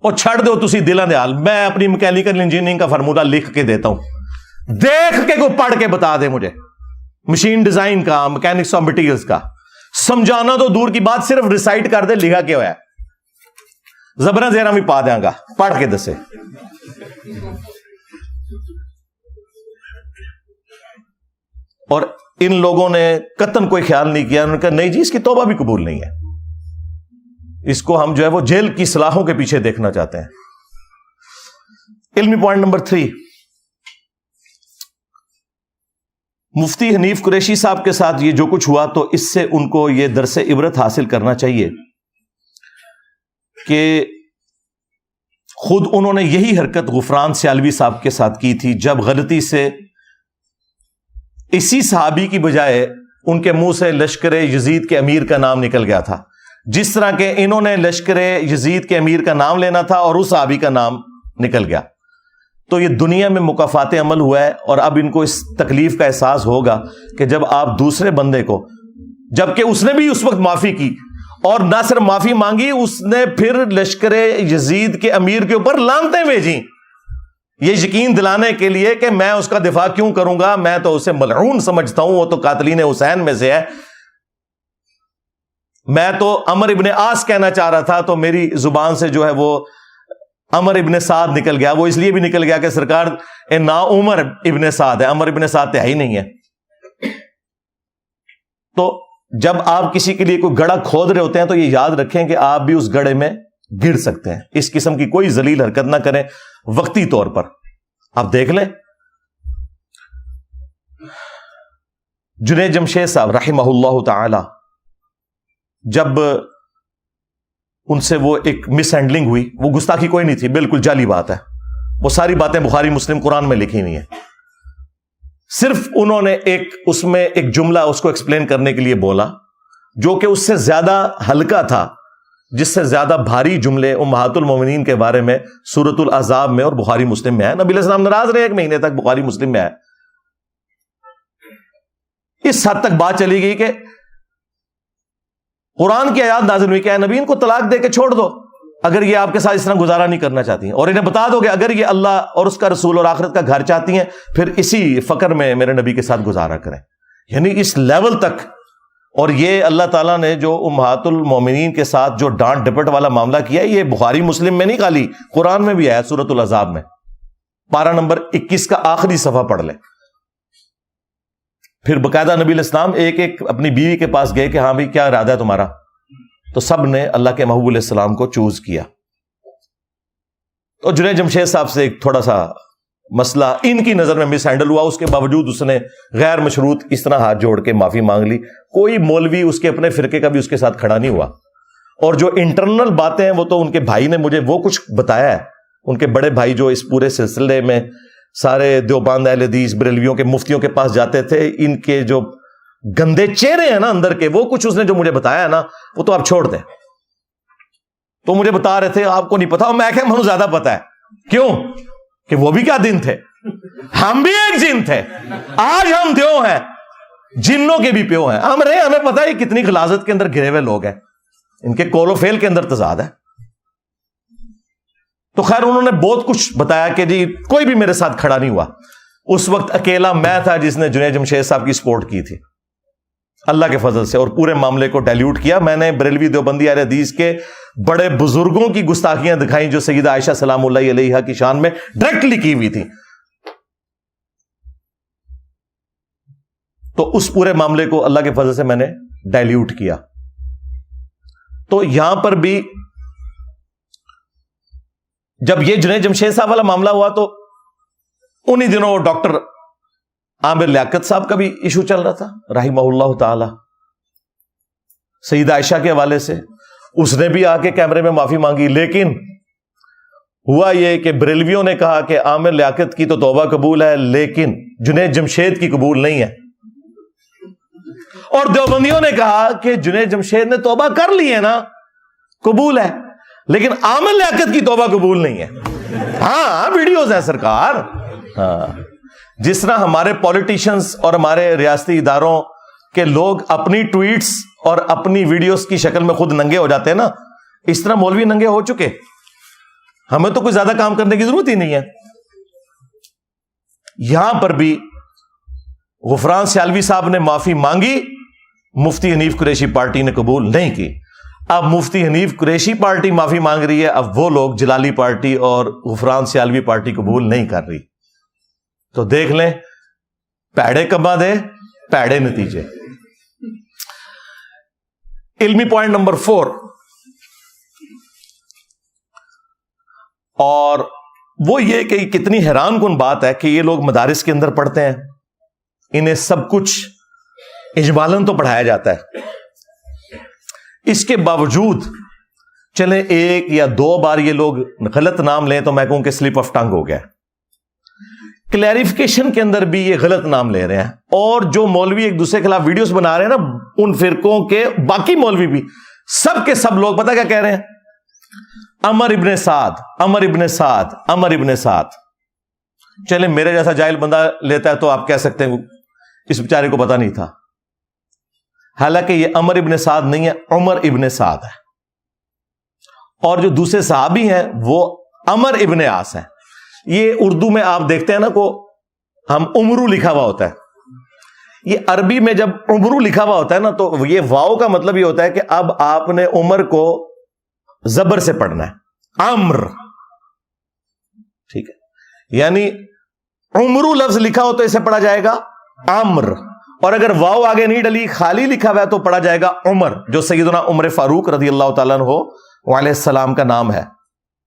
اور چھڑ دو تسی دلاں دے حال، میں اپنی میکینیکل انجینئرنگ کا فارمولہ لکھ کے دیتا ہوں، دیکھ کے کوئی پڑھ کے بتا دے مجھے، مشین ڈیزائن کا، میکینکس آف مٹیریلز کا، سمجھانا تو دور کی بات، صرف ریسائٹ کر دے لکھا کیا ہوا ہے، زبراں زیرہ بھی پا دیاں گا، پڑھ کے دسے۔ اور ان لوگوں نے قطعاً کوئی خیال نہیں کیا، انہوں نے کہا نہیں جی اس کی توبہ بھی قبول نہیں ہے، اس کو ہم جو ہے وہ جیل کی سلاخوں کے پیچھے دیکھنا چاہتے ہیں۔ علمی پوائنٹ نمبر 3، مفتی حنیف قریشی صاحب کے ساتھ یہ جو کچھ ہوا تو اس سے ان کو یہ درس عبرت حاصل کرنا چاہیے کہ خود انہوں نے یہی حرکت غفران سیالوی صاحب کے ساتھ کی تھی جب غلطی سے اسی صحابی کی بجائے ان کے منہ سے لشکر یزید کے امیر کا نام نکل گیا تھا، جس طرح کہ انہوں نے لشکر یزید کے امیر کا نام لینا تھا اور اس صحابی کا نام نکل گیا۔ تو یہ دنیا میں مکافات عمل ہوا ہے، اور اب ان کو اس تکلیف کا احساس ہوگا کہ جب آپ دوسرے بندے کو، جبکہ اس نے بھی اس وقت معافی کی اور نہ صرف معافی مانگی، اس نے پھر لشکر یزید کے امیر کے اوپر لعنتیں بھیجیں، یہ یقین دلانے کے لیے کہ میں اس کا دفاع کیوں کروں گا، میں تو اسے ملعون سمجھتا ہوں، وہ تو قاتلین حسین میں سے ہے، میں تو عمر ابن عاص کہنا چاہ رہا تھا تو میری زبان سے جو ہے وہ عمر ابن سعد نکل گیا، وہ اس لیے بھی نکل گیا کہ سرکار نا عمر ابن سعد ہے، عمر ابن سعد تو ہے ہی نہیں ہے۔ تو جب آپ کسی کے لیے کوئی گڑھا کھود رہے ہوتے ہیں تو یہ یاد رکھیں کہ آپ بھی اس گڑھے میں گر سکتے ہیں، اس قسم کی کوئی ذلیل حرکت نہ کریں وقتی طور پر۔ آپ دیکھ لیں جنید جمشید صاحب رحمہ اللہ تعالی، جب ان سے وہ ایک مس ہینڈلنگ ہوئی، وہ گستاخی کوئی نہیں تھی، بالکل جعلی بات ہے، وہ ساری باتیں بخاری مسلم قرآن میں لکھی ہوئی ہیں، صرف انہوں نے اس میں ایک جملہ اس کو ایکسپلین کرنے کے لیے بولا جو کہ اس سے زیادہ ہلکا تھا، جس سے زیادہ بھاری جملے امہات المومنین کے بارے میں سورۃ الاحزاب میں اور بخاری مسلم میں ہے۔ نبی علیہ السلام ناراض رہے 1 مہینے تک، بخاری مسلم میں ہے۔ اس حد تک بات چلی گئی کہ قرآن کی آیات نازل ہوئی کہ اے نبی ان کو طلاق دے کے چھوڑ دو اگر یہ آپ کے ساتھ اس طرح گزارا نہیں کرنا چاہتی ہیں، اور انہیں بتا دو کہ اگر یہ اللہ اور اس کا رسول اور آخرت کا گھر چاہتی ہیں پھر اسی فقر میں میرے نبی کے ساتھ گزارا کریں۔ یعنی اس لیول تک۔ اور یہ اللہ تعالیٰ نے جو امہات المومنین کے ساتھ جو ڈانٹ ڈپٹ والا معاملہ کیا ہے، یہ بخاری مسلم میں نہیں، خالی قرآن میں بھی ہے، سورۃ الاحزاب میں، پارہ نمبر 21 کا آخری صفحہ پڑھ لیں۔ پھر باقاعدہ نبی علیہ السلام ایک ایک اپنی بیوی کے پاس گئے کہ ہاں بھائی کیا ارادہ ہے تمہارا، تو سب نے اللہ کے محبوب علیہ السلام کو چوز کیا۔ اور جنید جمشید صاحب سے ایک تھوڑا سا مسئلہ ان کی نظر میں مس ہینڈل ہوا، اس کے باوجود اس نے غیر مشروط اس طرح ہاتھ جوڑ کے معافی مانگ لی، کوئی مولوی اس کے اپنے فرقے کا بھی اس کے ساتھ کھڑا نہیں ہوا۔ اور جو انٹرنل باتیں ہیں وہ تو ان کے بھائی نے مجھے وہ کچھ بتایا ہے، ان کے بڑے بھائی جو اس پورے سلسلے میں سارے دیوبند اہل حدیث بریلویوں کے مفتیوں کے پاس جاتے تھے، ان کے جو گندے چہرے ہیں نا اندر کے، وہ کچھ اس نے جو مجھے بتایا ہے نا وہ تو آپ چھوڑ دیں۔ تو مجھے بتا رہے تھے آپ کو نہیں پتا، میں کہ مجھے زیادہ پتا ہے، کیوں کہ وہ بھی کیا دن تھے، ہم بھی ایک جن تھے، آج ہم دیو ہیں، جنوں کے بھی پیو ہیں، ہمیں پتا ہے کتنی غلاظت کے اندر گھرے ہوئے لوگ ہیں، ان کے کول و فیل کے اندر تضاد ہے۔ تو خیر انہوں نے بہت کچھ بتایا کہ جی کوئی بھی میرے ساتھ کھڑا نہیں ہوا، اس وقت اکیلا میں تھا جس نے جنید جمشید صاحب کی سپورٹ کی تھی اللہ کے فضل سے، اور پورے معاملے کو ڈائلیوٹ کیا۔ میں نے بریلوی دیوبندی اہل حدیث کے بڑے بزرگوں کی گستاخیاں دکھائیں جو سیدہ عائشہ سلام اللہ علیہا کی شان میں ڈائریکٹلی کی ہوئی تھی۔ تو اس پورے معاملے کو اللہ کے فضل سے میں نے ڈائلیوٹ کیا. تو یہاں پر بھی جب یہ جنید جمشید صاحب والا معاملہ ہوا تو انہی دنوں ڈاکٹر عامر لیاقت صاحب کا بھی ایشو چل رہا تھا رحمہ اللہ تعالی, سیدہ عائشہ کے حوالے سے. اس نے بھی آ کے کیمرے میں معافی مانگی, لیکن ہوا یہ کہ بریلویوں نے کہا کہ عامر لیاقت کی تو توبہ قبول ہے لیکن جنید جمشید کی قبول نہیں ہے, اور دیوبندیوں نے کہا کہ جنید جمشید نے توبہ کر لی ہے نا, قبول ہے, لیکن عامر لیاقت کی توبہ قبول نہیں ہے. ہاں ویڈیوز ہیں سرکار. ہاں جس طرح ہمارے پولیٹیشنز اور ہمارے ریاستی اداروں کے لوگ اپنی ٹویٹس اور اپنی ویڈیوز کی شکل میں خود ننگے ہو جاتے ہیں نا, اس طرح مولوی ننگے ہو چکے. ہمیں تو کوئی زیادہ کام کرنے کی ضرورت ہی نہیں ہے. یہاں پر بھی غفران سیالوی صاحب نے معافی مانگی, مفتی حنیف قریشی پارٹی نے قبول نہیں کی. اب مفتی حنیف قریشی پارٹی معافی مانگ رہی ہے, اب وہ لوگ جلالی پارٹی اور غفران سیالوی پارٹی قبول نہیں کر رہی. تو دیکھ لیں, پیڑے کما دے پیڑے نتیجے. علمی پوائنٹ نمبر 4, اور وہ یہ کہ کتنی حیران کن بات ہے کہ یہ لوگ مدارس کے اندر پڑھتے ہیں, انہیں سب کچھ اجمالاً تو پڑھایا جاتا ہے, اس کے باوجود چلیں ایک یا دو بار یہ لوگ غلط نام لیں تو میں کہوں کہ سلپ آف ٹنگ ہو گیا. کلیریفیکیشن کے اندر بھی یہ غلط نام لے رہے ہیں, اور جو مولوی ایک دوسرے کے خلاف ویڈیوز بنا رہے ہیں نا, ان فرقوں کے باقی مولوی بھی سب کے سب لوگ پتہ کیا کہہ رہے ہیں, عمر ابن سعد, عمر ابن سعد, عمر ابن سعد. چلیں میرے جیسا جاہل بندہ لیتا ہے تو آپ کہہ سکتے ہیں اس بیچارے کو پتہ نہیں تھا, حالانکہ یہ عمر ابن سعد نہیں ہے, عمر ابن سعد ہے. اور جو دوسرے صحابی ہیں وہ عمر ابن عاص ہیں. یہ اردو میں آپ دیکھتے ہیں نا کو ہم عمرو لکھا ہوا ہوتا ہے, یہ عربی میں جب عمرو لکھا ہوا ہوتا ہے نا تو یہ واو کا مطلب یہ ہوتا ہے کہ اب آپ نے عمر کو زبر سے پڑھنا ہے, عمر, ٹھیک ہے, یعنی عمرو لفظ لکھا ہو تو اسے پڑھا جائے گا عمر, اور اگر واو آگے نہیں ڈلی خالی لکھا ہوا ہے تو پڑھا جائے گا عمر, جو سیدنا عمر فاروق رضی اللہ تعالیٰ عنہ علیہ السلام کا نام ہے,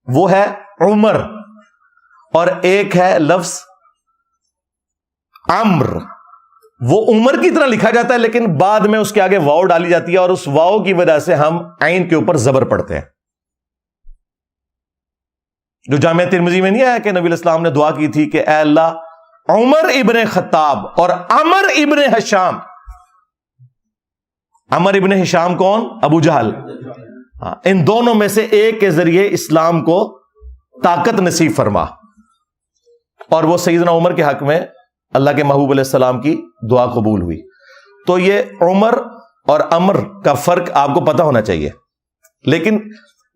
وہ ہے عمر. اور ایک ہے لفظ عمر, وہ عمر کی طرح لکھا جاتا ہے لیکن بعد میں اس کے آگے واو ڈالی جاتی ہے, اور اس واو کی وجہ سے ہم عین کے اوپر زبر پڑھتے ہیں. جو جامعہ ترمذی میں نہیں آیا کہ نبی الاسلام نے دعا کی تھی کہ اے اللہ عمر ابن خطاب اور عمر ابن ہشام. عمر ابن ہشام کون؟ ابو جہل. ان دونوں میں سے ایک کے ذریعے اسلام کو طاقت نصیب فرما, اور وہ سیدنا عمر کے حق میں اللہ کے محبوب علیہ السلام کی دعا قبول ہوئی. تو یہ عمر اور عمر کا فرق آپ کو پتہ ہونا چاہیے. لیکن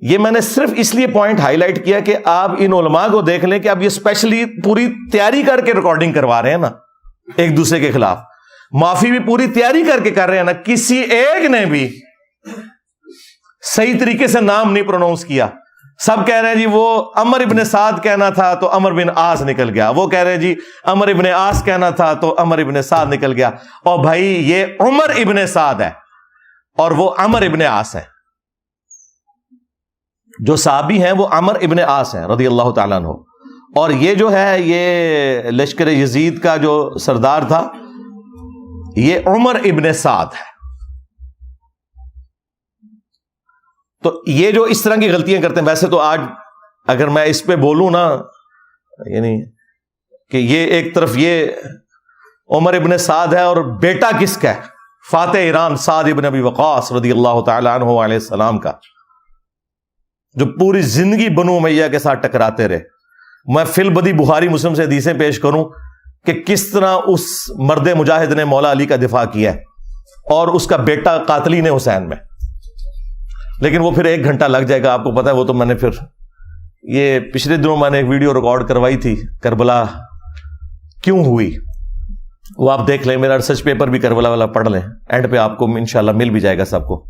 یہ میں نے صرف اس لیے پوائنٹ ہائی لائٹ کیا کہ آپ ان علماء کو دیکھ لیں کہ اب یہ اسپیشلی پوری تیاری کر کے ریکارڈنگ کروا رہے ہیں نا ایک دوسرے کے خلاف, معافی بھی پوری تیاری کر کے کر رہے ہیں نا, کسی ایک نے بھی صحیح طریقے سے نام نہیں پروناؤنس کیا. سب کہہ رہے ہیں جی وہ عمر ابن سعد کہنا تھا تو عمر بن عاص نکل گیا, وہ کہہ رہے ہیں جی عمر ابن عاص کہنا تھا تو عمر ابن سعد نکل گیا. اور بھائی یہ عمر ابن سعد ہے اور وہ عمر ابن عاص ہے. جو صحابی ہیں وہ عمر ابن عاص ہیں رضی اللہ تعالیٰ عنہ, اور یہ جو ہے یہ لشکر یزید کا جو سردار تھا یہ عمر ابن سعد ہے. تو یہ جو اس طرح کی غلطیاں کرتے ہیں, ویسے تو آج اگر میں اس پہ بولوں نا, یعنی کہ یہ ایک طرف یہ عمر ابن سعد ہے اور بیٹا کس کا ہے, فاتح ایران سعد ابن ابی وقاص رضی اللہ تعالیٰ عنہ علیہ السلام کا, جو پوری زندگی بنو امیہ کے ساتھ ٹکراتے رہے. میں فی البدی بخاری مسلم سے حدیثیں پیش کروں کہ کس طرح اس مرد مجاہد نے مولا علی کا دفاع کیا ہے, اور اس کا بیٹا قاتلین حسین میں. لیکن وہ پھر 1 گھنٹہ لگ جائے گا, آپ کو پتا ہے. وہ تو میں نے پھر یہ پچھلے دنوں میں نے ایک ویڈیو ریکارڈ کروائی تھی, کربلا کیوں ہوئی, وہ آپ دیکھ لیں. میرا ریسرچ پیپر بھی کربلا والا پڑھ لیں, اینڈ پہ آپ کو انشاءاللہ مل بھی جائے گا سب کو.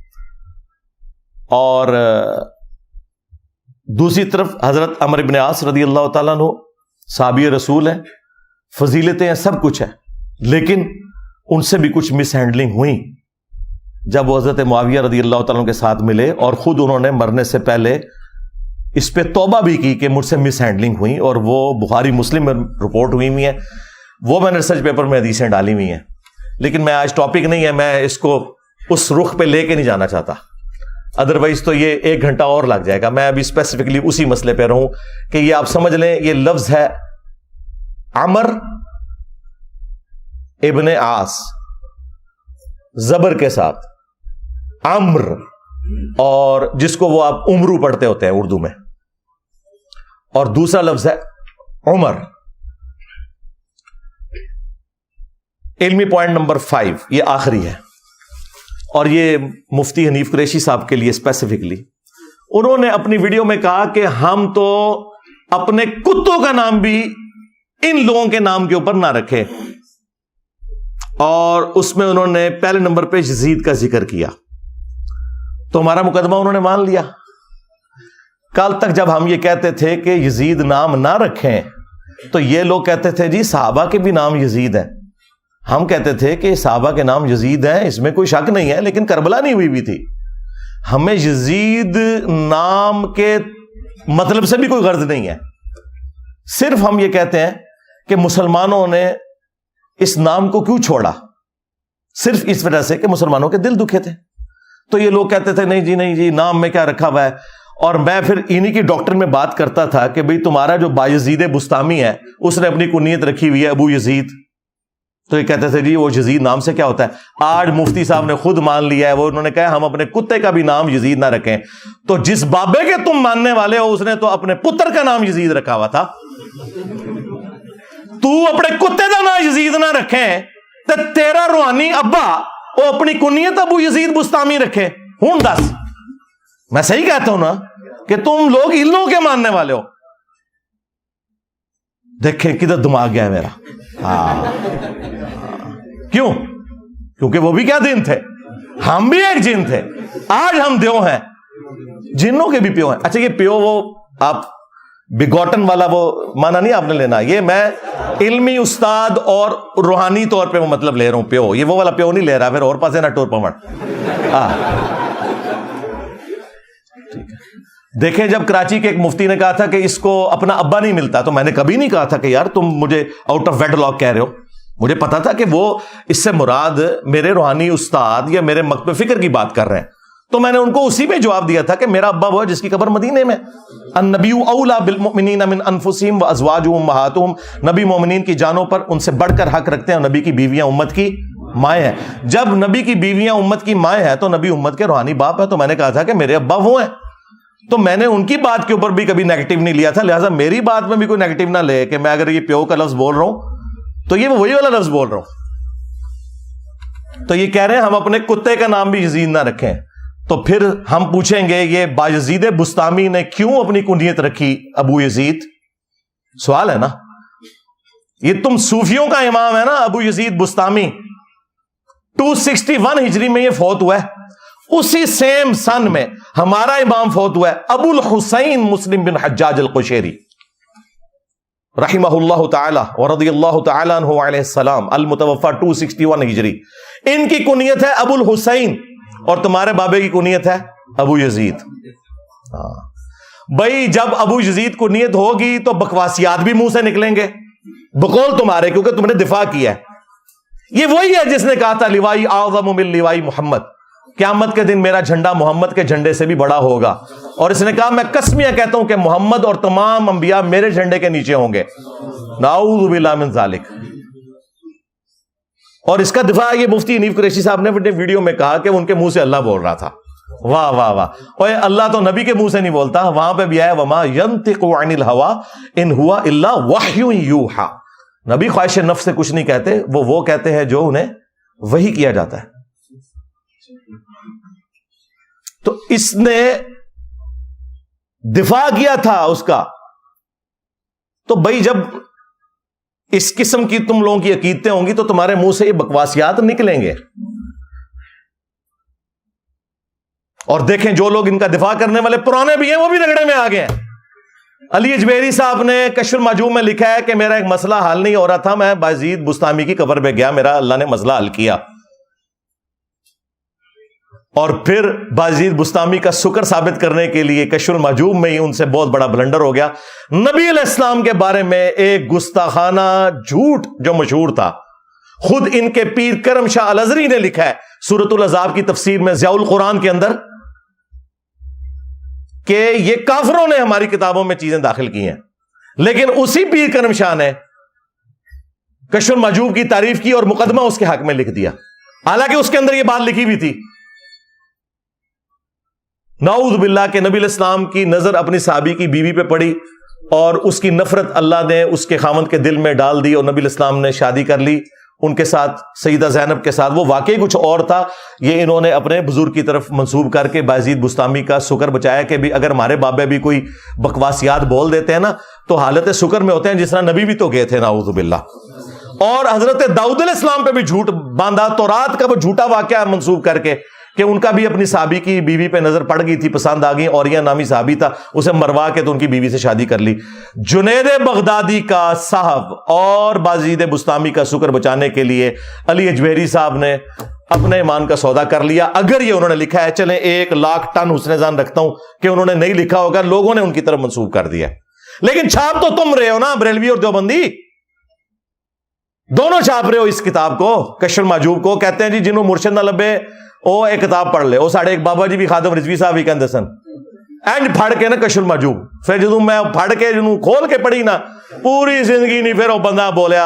اور دوسری طرف حضرت عمر ابن عاص رضی اللہ تعالیٰ عنہ صحابی رسول ہیں, فضیلتیں ہیں, سب کچھ ہے, لیکن ان سے بھی کچھ مس ہینڈلنگ ہوئی جب وہ حضرت معاویہ رضی اللہ تعالیٰ کے ساتھ ملے, اور خود انہوں نے مرنے سے پہلے اس پہ توبہ بھی کی کہ مجھ سے مس ہینڈلنگ ہوئی, اور وہ بخاری مسلم میں رپورٹ ہوئی ہوئی ہیں, وہ میں نے ریسرچ پیپر میں حدیثیں ڈالی ہوئی ہیں. لیکن میں آج ٹاپک نہیں ہے, میں اس کو اس رخ پہ لے کے نہیں جانا چاہتا, ادروائز تو یہ 1 گھنٹہ اور لگ جائے گا. میں ابھی اسپیسیفکلی اسی مسئلے پہ رہوں کہ یہ آپ سمجھ لیں, یہ لفظ ہے عمر ابن عاص, زبر کے ساتھ عمر, اور جس کو وہ آپ عمرو پڑھتے ہوتے ہیں اردو میں, اور دوسرا لفظ ہے عمر. علمی پوائنٹ نمبر 5, یہ آخری ہے, اور یہ مفتی حنیف قریشی صاحب کے لیے اسپیسیفکلی. انہوں نے اپنی ویڈیو میں کہا کہ ہم تو اپنے کتوں کا نام بھی ان لوگوں کے نام کے اوپر نہ رکھے, اور اس میں انہوں نے پہلے نمبر پہ یزید کا ذکر کیا. تو ہمارا مقدمہ انہوں نے مان لیا. کل تک جب ہم یہ کہتے تھے کہ یزید نام نہ رکھیں تو یہ لوگ کہتے تھے جی صحابہ کے بھی نام یزید ہیں. ہم کہتے تھے کہ صحابہ کے نام یزید ہیں, اس میں کوئی شک نہیں ہے, لیکن کربلا نہیں ہوئی بھی تھی. ہمیں یزید نام کے مطلب سے بھی کوئی غرض نہیں ہے, صرف ہم یہ کہتے ہیں کہ مسلمانوں نے اس نام کو کیوں چھوڑا, صرف اس وجہ سے کہ مسلمانوں کے دل دکھے تھے. تو یہ لوگ کہتے تھے نہیں جی نام میں کیا رکھا ہوا ہے. اور میں پھر انہی کی ڈاکٹر میں بات کرتا تھا کہ بھئی تمہارا جو بایزید بستامی ہے اس نے اپنی کنیت رکھی ہوئی ہے ابو یزید. تو یہ کہتے تھے جی وہ یزید نام سے کیا ہوتا ہے. آج مفتی صاحب نے خود مان لیا ہے, وہ انہوں نے کہا ہم اپنے کتے کا بھی نام یزید نہ رکھیں. تو جس بابے کے تم ماننے والے ہو اس نے تو اپنے پتر کا نام یزید رکھا ہوا تھا. تو اپنے کتے کا نام یزید نہ رکھیں تو تیرا روحانی ابا وہ اپنی کنیت ابو یزید بستامی رکھے. ہوں دس, میں صحیح کہتا ہوں نا کہ تم لوگ ان لوگوں کے ماننے والے ہو. دیکھیں کدھر دماغ گیا ہے میرا. کیوں؟ کیونکہ وہ بھی کیا دن تھے, ہم بھی ایک جن تھے. آج ہم دیو ہیں, جنوں کے بھی پیو ہیں. اچھا یہ پیو وہ آپ بگوٹن والا وہ مانا نہیں آپ نے لینا, یہ میں علمی استاد اور روحانی طور پہ وہ مطلب لے رہا ہوں پیو. یہ وہ والا پیو نہیں لے رہا, پھر اور پاس ہے نا ٹور پمڑ. دیکھیں جب کراچی کے ایک مفتی نے کہا تھا کہ اس کو اپنا ابا نہیں ملتا, تو میں نے کبھی نہیں کہا تھا کہ یار تم مجھے آؤٹ آف ویڈ لاک کہہ رہے ہو. مجھے پتا تھا کہ وہ اس سے مراد میرے روحانی استاد یا میرے مکتب فکر کی بات کر رہے ہیں. تو میں نے ان کو اسی میں جواب دیا تھا کہ میرا ابا وہ ہے جس کی قبر مدینے میں. النبی اولا بالمؤمنین من انفسہم وازواجہم امہاتہم, نبی مومنین کی جانوں پر ان سے بڑھ کر حق رکھتے ہیں, اور نبی کی بیویاں امت کی مائیں ہیں. جب نبی کی بیویاں امت کی مائیں ہیں تو نبی امت کے روحانی باپ ہے. تو میں نے کہا تھا کہ میرے ابا وہ ہیں. تو میں نے ان کی بات کے اوپر بھی کبھی نیگیٹو نہیں لیا تھا, لہٰذا میری بات میں بھی کوئی نیگیٹو نہ لے کہ میں اگر یہ پیو کا لفظ بول رہا ہوں تو یہ وہی والا لفظ بول رہا ہوں. تو یہ کہہ رہے ہیں ہم اپنے کتے کا نام بھی یزید نہ رکھیں. تو پھر ہم پوچھیں گے یہ بایزید بستامی نے کیوں اپنی کنیت رکھی ابو یزید؟ سوال ہے نا. یہ تم صوفیوں کا امام ہے نا ابو یزید بستامی, 261 ہجری میں یہ فوت ہوا ہے. اسی سیم سن میں ہمارا امام فوت ہوا ہے ابو الحسین مسلم بن حجاج القشیری رحمہ اللہ تعالی ورضی اللہ تعالی عنہ علیہ السلام, المتوفى 261 ہجری. ان کی کنیت ہے ابو الحسین, اور تمہارے بابے کی کنیت ہے ابو یزید. بھائی جب ابو یزید کنیت ہوگی تو بکواسیات بھی منہ سے نکلیں گے بقول تمہارے, کیونکہ تم نے دفاع کیا ہے. یہ وہی ہے جس نے کہا تھا لوائی اعظم من لوائی محمد, قیامت کے دن میرا جھنڈا محمد کے جھنڈے سے بھی بڑا ہوگا. اور اس نے کہا میں قسمیہ کہتا ہوں کہ محمد اور تمام انبیاء میرے جھنڈے کے نیچے ہوں گے. نعوذ باللہ من ذالک. اور اس کا دفاع یہ مفتی حنیف قریشی صاحب نے اپنے ویڈیو میں کہا کہ ان کے منہ سے اللہ بول رہا تھا. واہ واہ واہ. اوے اللہ تو نبی کے منہ سے نہیں بولتا, وہاں پہ بھی ہے وما ينطق عن الهوى ان هو الا وحی یوحى. نبی خواہش نفس سے کچھ نہیں کہتے, وہ کہتے ہیں جو انہیں وحی کیا جاتا ہے. تو اس نے دفاع کیا تھا اس کا. تو بھائی جب اس قسم کی تم لوگوں کی عقیدتیں ہوں گی تو تمہارے منہ سے یہ بکواسیات نکلیں گے. اور دیکھیں جو لوگ ان کا دفاع کرنے والے پرانے بھی ہیں وہ بھی رگڑے میں آ گئے ہیں. علی اجمیری صاحب نے کشف المحجوب میں لکھا ہے کہ میرا ایک مسئلہ حل نہیں ہو رہا تھا، میں بازید بستامی کی قبر پہ گیا، میرا اللہ نے مسئلہ حل کیا، اور پھر بازید بستامی کا سکر ثابت کرنے کے لیے کشف المحجوب میں ہی ان سے بہت بڑا بلنڈر ہو گیا۔ نبی علیہ السلام کے بارے میں ایک گستاخانہ جھوٹ جو مشہور تھا، خود ان کے پیر کرم شاہ الازری نے لکھا ہے سورۃ الاحزاب کی تفسیر میں ضیاء القرآن کے اندر کہ یہ کافروں نے ہماری کتابوں میں چیزیں داخل کی ہیں، لیکن اسی پیر کرم شاہ نے کشف المحجوب کی تعریف کی اور مقدمہ اس کے حق میں لکھ دیا، حالانکہ اس کے اندر یہ بات لکھی بھی تھی نعوذ باللہ کہ نبی علیہ السلام کی نظر اپنی صحابی کی بیوی پہ پڑی اور اس کی نفرت اللہ نے اس کے خاوند کے دل میں ڈال دی، اور نبی علیہ السلام نے شادی کر لی ان کے ساتھ، سیدہ زینب کے ساتھ۔ وہ واقعی کچھ اور تھا، یہ انہوں نے اپنے بزرگ کی طرف منسوب کر کے بازید بستامی کا سکر بچایا کہ بھی اگر ہمارے بابے بھی کوئی بکواسیات بول دیتے ہیں نا تو حالت سکر میں ہوتے ہیں، جس طرح نبی بھی تو گئے تھے نعوذ باللہ۔ اور حضرت داؤد علیہ السلام پہ بھی جھوٹ باندھا، تورات کا وہ جھوٹا واقعہ منسوب کر کے کہ ان کا بھی اپنی صحابی کی بیوی پہ نظر پڑ گئی تھی، پسند آ گئی، اوریہ نامی صحابی تھا، اسے مروا کے تو ان کی بیوی سے شادی کر لی۔ جنید بغدادی کا صاحب اور بازید بستامی کا سکر بچانے کے لیے علی اجمیری صاحب نے اپنے ایمان کا سودا کر لیا۔ اگر یہ انہوں نے لکھا ہے، چلیں 1,00,000 ٹن حسن ظن رکھتا ہوں کہ انہوں نے نہیں لکھا ہوگا، لوگوں نے ان کی طرف منسوب کر دیا، لیکن چھاپ تو تم رہے ہو نا، بریلوی اور دیوبندی دونوں چھاپ رہے ہو اس کتاب کو، کشف المحجوب کو۔ کہتے ہیں جی جنہوں مرشد نہ لبے وہ ایک کتاب پڑھ لے، وہ ساڑھے ایک بابا جی بھی خادم رضوی صاحب بھی کہندے سن اینڈ پھڑ کے نا کشف المحجوب، پھر جدوں میں پھڑ کے جنوں کھول کے پڑھی نا پوری زندگی نہیں، پھر وہ بندہ بولیا،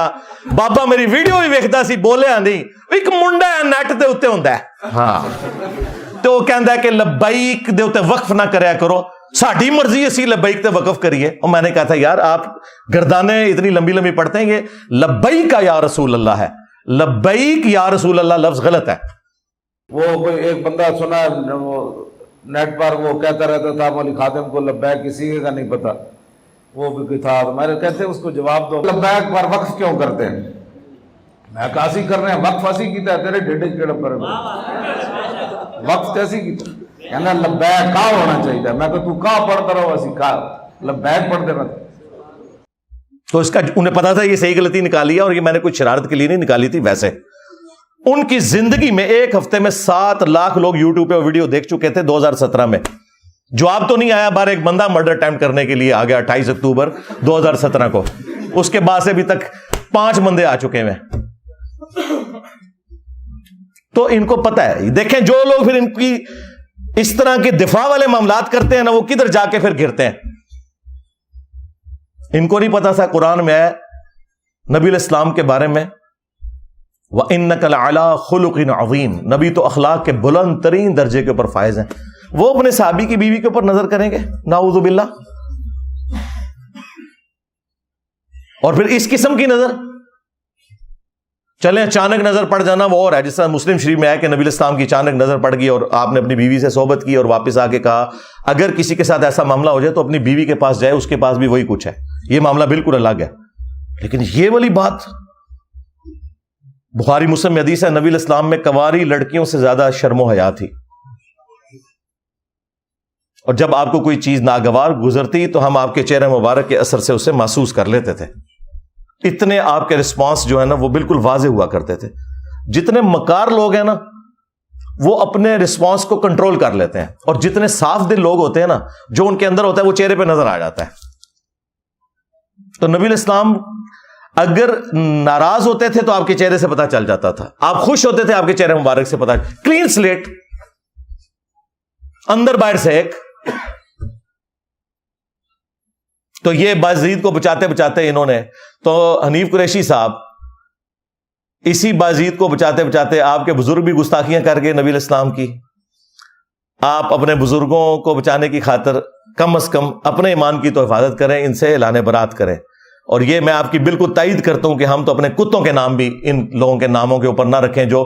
بابا میری ویڈیو بھی ویکھدا سی، بولیا نہیں، ایک منڈا ہے نیٹ دے اوتے ہوندا ہے، ہاں تو وہ کہندا ہے کہ لبیک دے اوتے وقف نہ کریا کرو، ساڈی مرضی اسی لبیک تے وقف کریے۔ اور میں نے کہا تھا یار آپ گردانیں اتنی لمبی لمبی پڑھتے ہیں، یہ لبیک کا یا رسول اللہ ہے، لبیک یا رسول اللہ لفظ غلط ہے۔ وہ کوئی ایک بندہ سنا وہ نیٹ پر وہ کہتا رہتا تھا مولی خادم کو لبیک کسی کا نہیں پتا، وہ بھی تھا، ہمارے کہتے ہیں اس کو جواب دو لبیک پر وقف کیوں کرتے ہیں؟ میں کہا اسی کر رہے ہیں، وقف ایسی کیتا ہے تیرے ڈیڈے کیڑا پر وقف کیسی کیتا ہے، کہنا لبیک کہاں ہونا چاہیے، میں کہ تو کہاں پڑھتا رہو ایسی کہا لبیک پڑھ دینا تھا۔ تو اس کا انہیں پتا تھا یہ صحیح غلطی نکالی ہے، اور یہ میں نے کوئی شرارت کے لیے نہیں نکالی تھی، ویسے ان کی زندگی میں ایک ہفتے میں 7 لاکھ لوگ یوٹیوب پہ ویڈیو دیکھ چکے تھے 2017 میں۔ جواب تو نہیں آیا، بار ایک بندہ مرڈر اٹیمپٹ کرنے کے لیے آ گیا 28 اکتوبر 2017 کو، اس کے بعد سے ابھی تک 5 بندے آ چکے ہیں۔ تو ان کو پتا ہے، دیکھیں جو لوگ پھر ان کی اس طرح کے دفاع والے معاملات کرتے ہیں نا، وہ کدھر جا کے پھر گرتے ہیں۔ ان کو نہیں پتا تھا قرآن میں ہے نبی علیہ السلام کے بارے میں وَإِنَّكَ لَعَلَىٰ خُلُقٍ عَظِيمٍ، نبی تو اخلاق کے بلند ترین درجے کے اوپر فائز ہیں۔ وہ اپنے صحابی کی بیوی کے اوپر نظر کریں گے نعوذ باللہ، اور پھر اس قسم کی نظر چلیں اچانک نظر پڑ جانا وہ اور ہے، جس طرح مسلم شریف میں ہے کہ نبی علیہ السلام کی اچانک نظر پڑ گئی اور آپ نے اپنی بیوی سے صحبت کی اور واپس آ کے کہا اگر کسی کے ساتھ ایسا معاملہ ہو جائے تو اپنی بیوی کے پاس جائے، اس کے پاس بھی وہی کچھ ہے، یہ معاملہ بالکل الگ ہے۔ لیکن یہ والی بات بخاری مسلم میں حدیث ہے، نبی علیہ السلام میں کنواری لڑکیوں سے زیادہ شرم و حیا تھی، اور جب آپ کو کوئی چیز ناگوار گزرتی تو ہم آپ کے چہرے مبارک کے اثر سے اسے محسوس کر لیتے تھے، اتنے آپ کے رسپانس جو ہے نا وہ بالکل واضح ہوا کرتے تھے۔ جتنے مکار لوگ ہیں نا وہ اپنے رسپانس کو کنٹرول کر لیتے ہیں، اور جتنے صاف دل لوگ ہوتے ہیں نا جو ان کے اندر ہوتا ہے وہ چہرے پہ نظر آ جاتا ہے۔ تو نبی علیہ السلام اگر ناراض ہوتے تھے تو آپ کے چہرے سے پتا چل جاتا تھا، آپ خوش ہوتے تھے آپ کے چہرے مبارک سے پتا، کلین سلیٹ، اندر باہر سے ایک۔ تو یہ بازید کو بچاتے بچاتے انہوں نے تو حنیف قریشی صاحب اسی بازید کو بچاتے بچاتے آپ کے بزرگ بھی گستاخیاں کر گئے نبی علیہ السلام کی۔ آپ اپنے بزرگوں کو بچانے کی خاطر کم از کم اپنے ایمان کی تو حفاظت کریں، ان سے اعلان برات کریں۔ اور یہ میں آپ کی بالکل تائید کرتا ہوں کہ ہم تو اپنے کتوں کے نام بھی ان لوگوں کے ناموں کے اوپر نہ رکھیں جو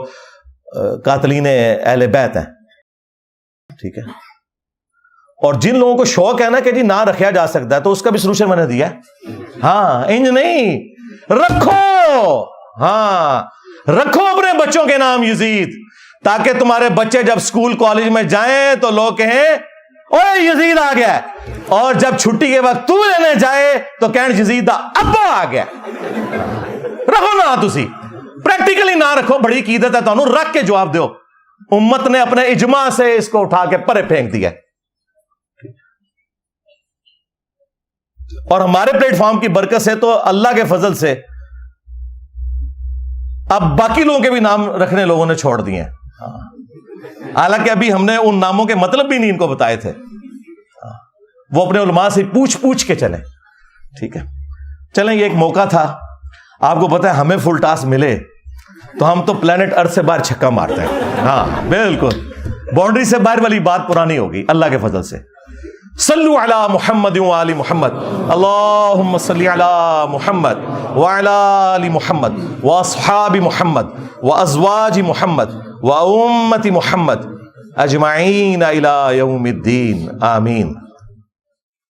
قاتلین اہل بیت ہیں، ٹھیک ہے۔ اور جن لوگوں کو شوق ہے نا کہ جی نہ رکھا جا سکتا ہے تو اس کا بھی سلوشن میں نے دیا ہے، ہاں انج نہیں رکھو، ہاں رکھو اپنے بچوں کے نام یزید، تاکہ تمہارے بچے جب اسکول کالج میں جائیں تو لوگ کہیں اوے یزید آ گیا ہے، اور جب چھٹی کے وقت تو لینے جائے تو کہن یزید دا ابا آ گیا. رکھو نا تسی پریکٹیکلی نہ رکھو، بڑی عقیدت ہے تانوں، رکھ کے جواب دیو. امت نے اپنے اجماع سے اس کو اٹھا کے پرے پھینک دیا. اور ہمارے پلیٹ فارم کی برکت سے تو اللہ کے فضل سے اب باقی لوگوں کے بھی نام رکھنے لوگوں نے چھوڑ دیے ہیں. حالانکہ ابھی ہم نے ان ناموں کے مطلب بھی نہیں ان کو بتائے تھے. وہ اپنے علماء سے پوچھ کے چلیں. ٹھیک ہے، چلیں، یہ ایک موقع تھا. آپ کو پتا ہے ہمیں فل ٹاس ملے تو ہم تو پلانٹ ارتھ سے باہر چھکا مارتے ہیں. ہاں بالکل، باؤنڈری سے باہر والی بات پرانی ہوگی اللہ کے فضل سے. صلو علی محمد وآل محمد، اللہم صلی علی محمد وعلی آل محمد واصحاب محمد وازواج محمد وامت محمد اجمعین الی یوم الدین، آمین.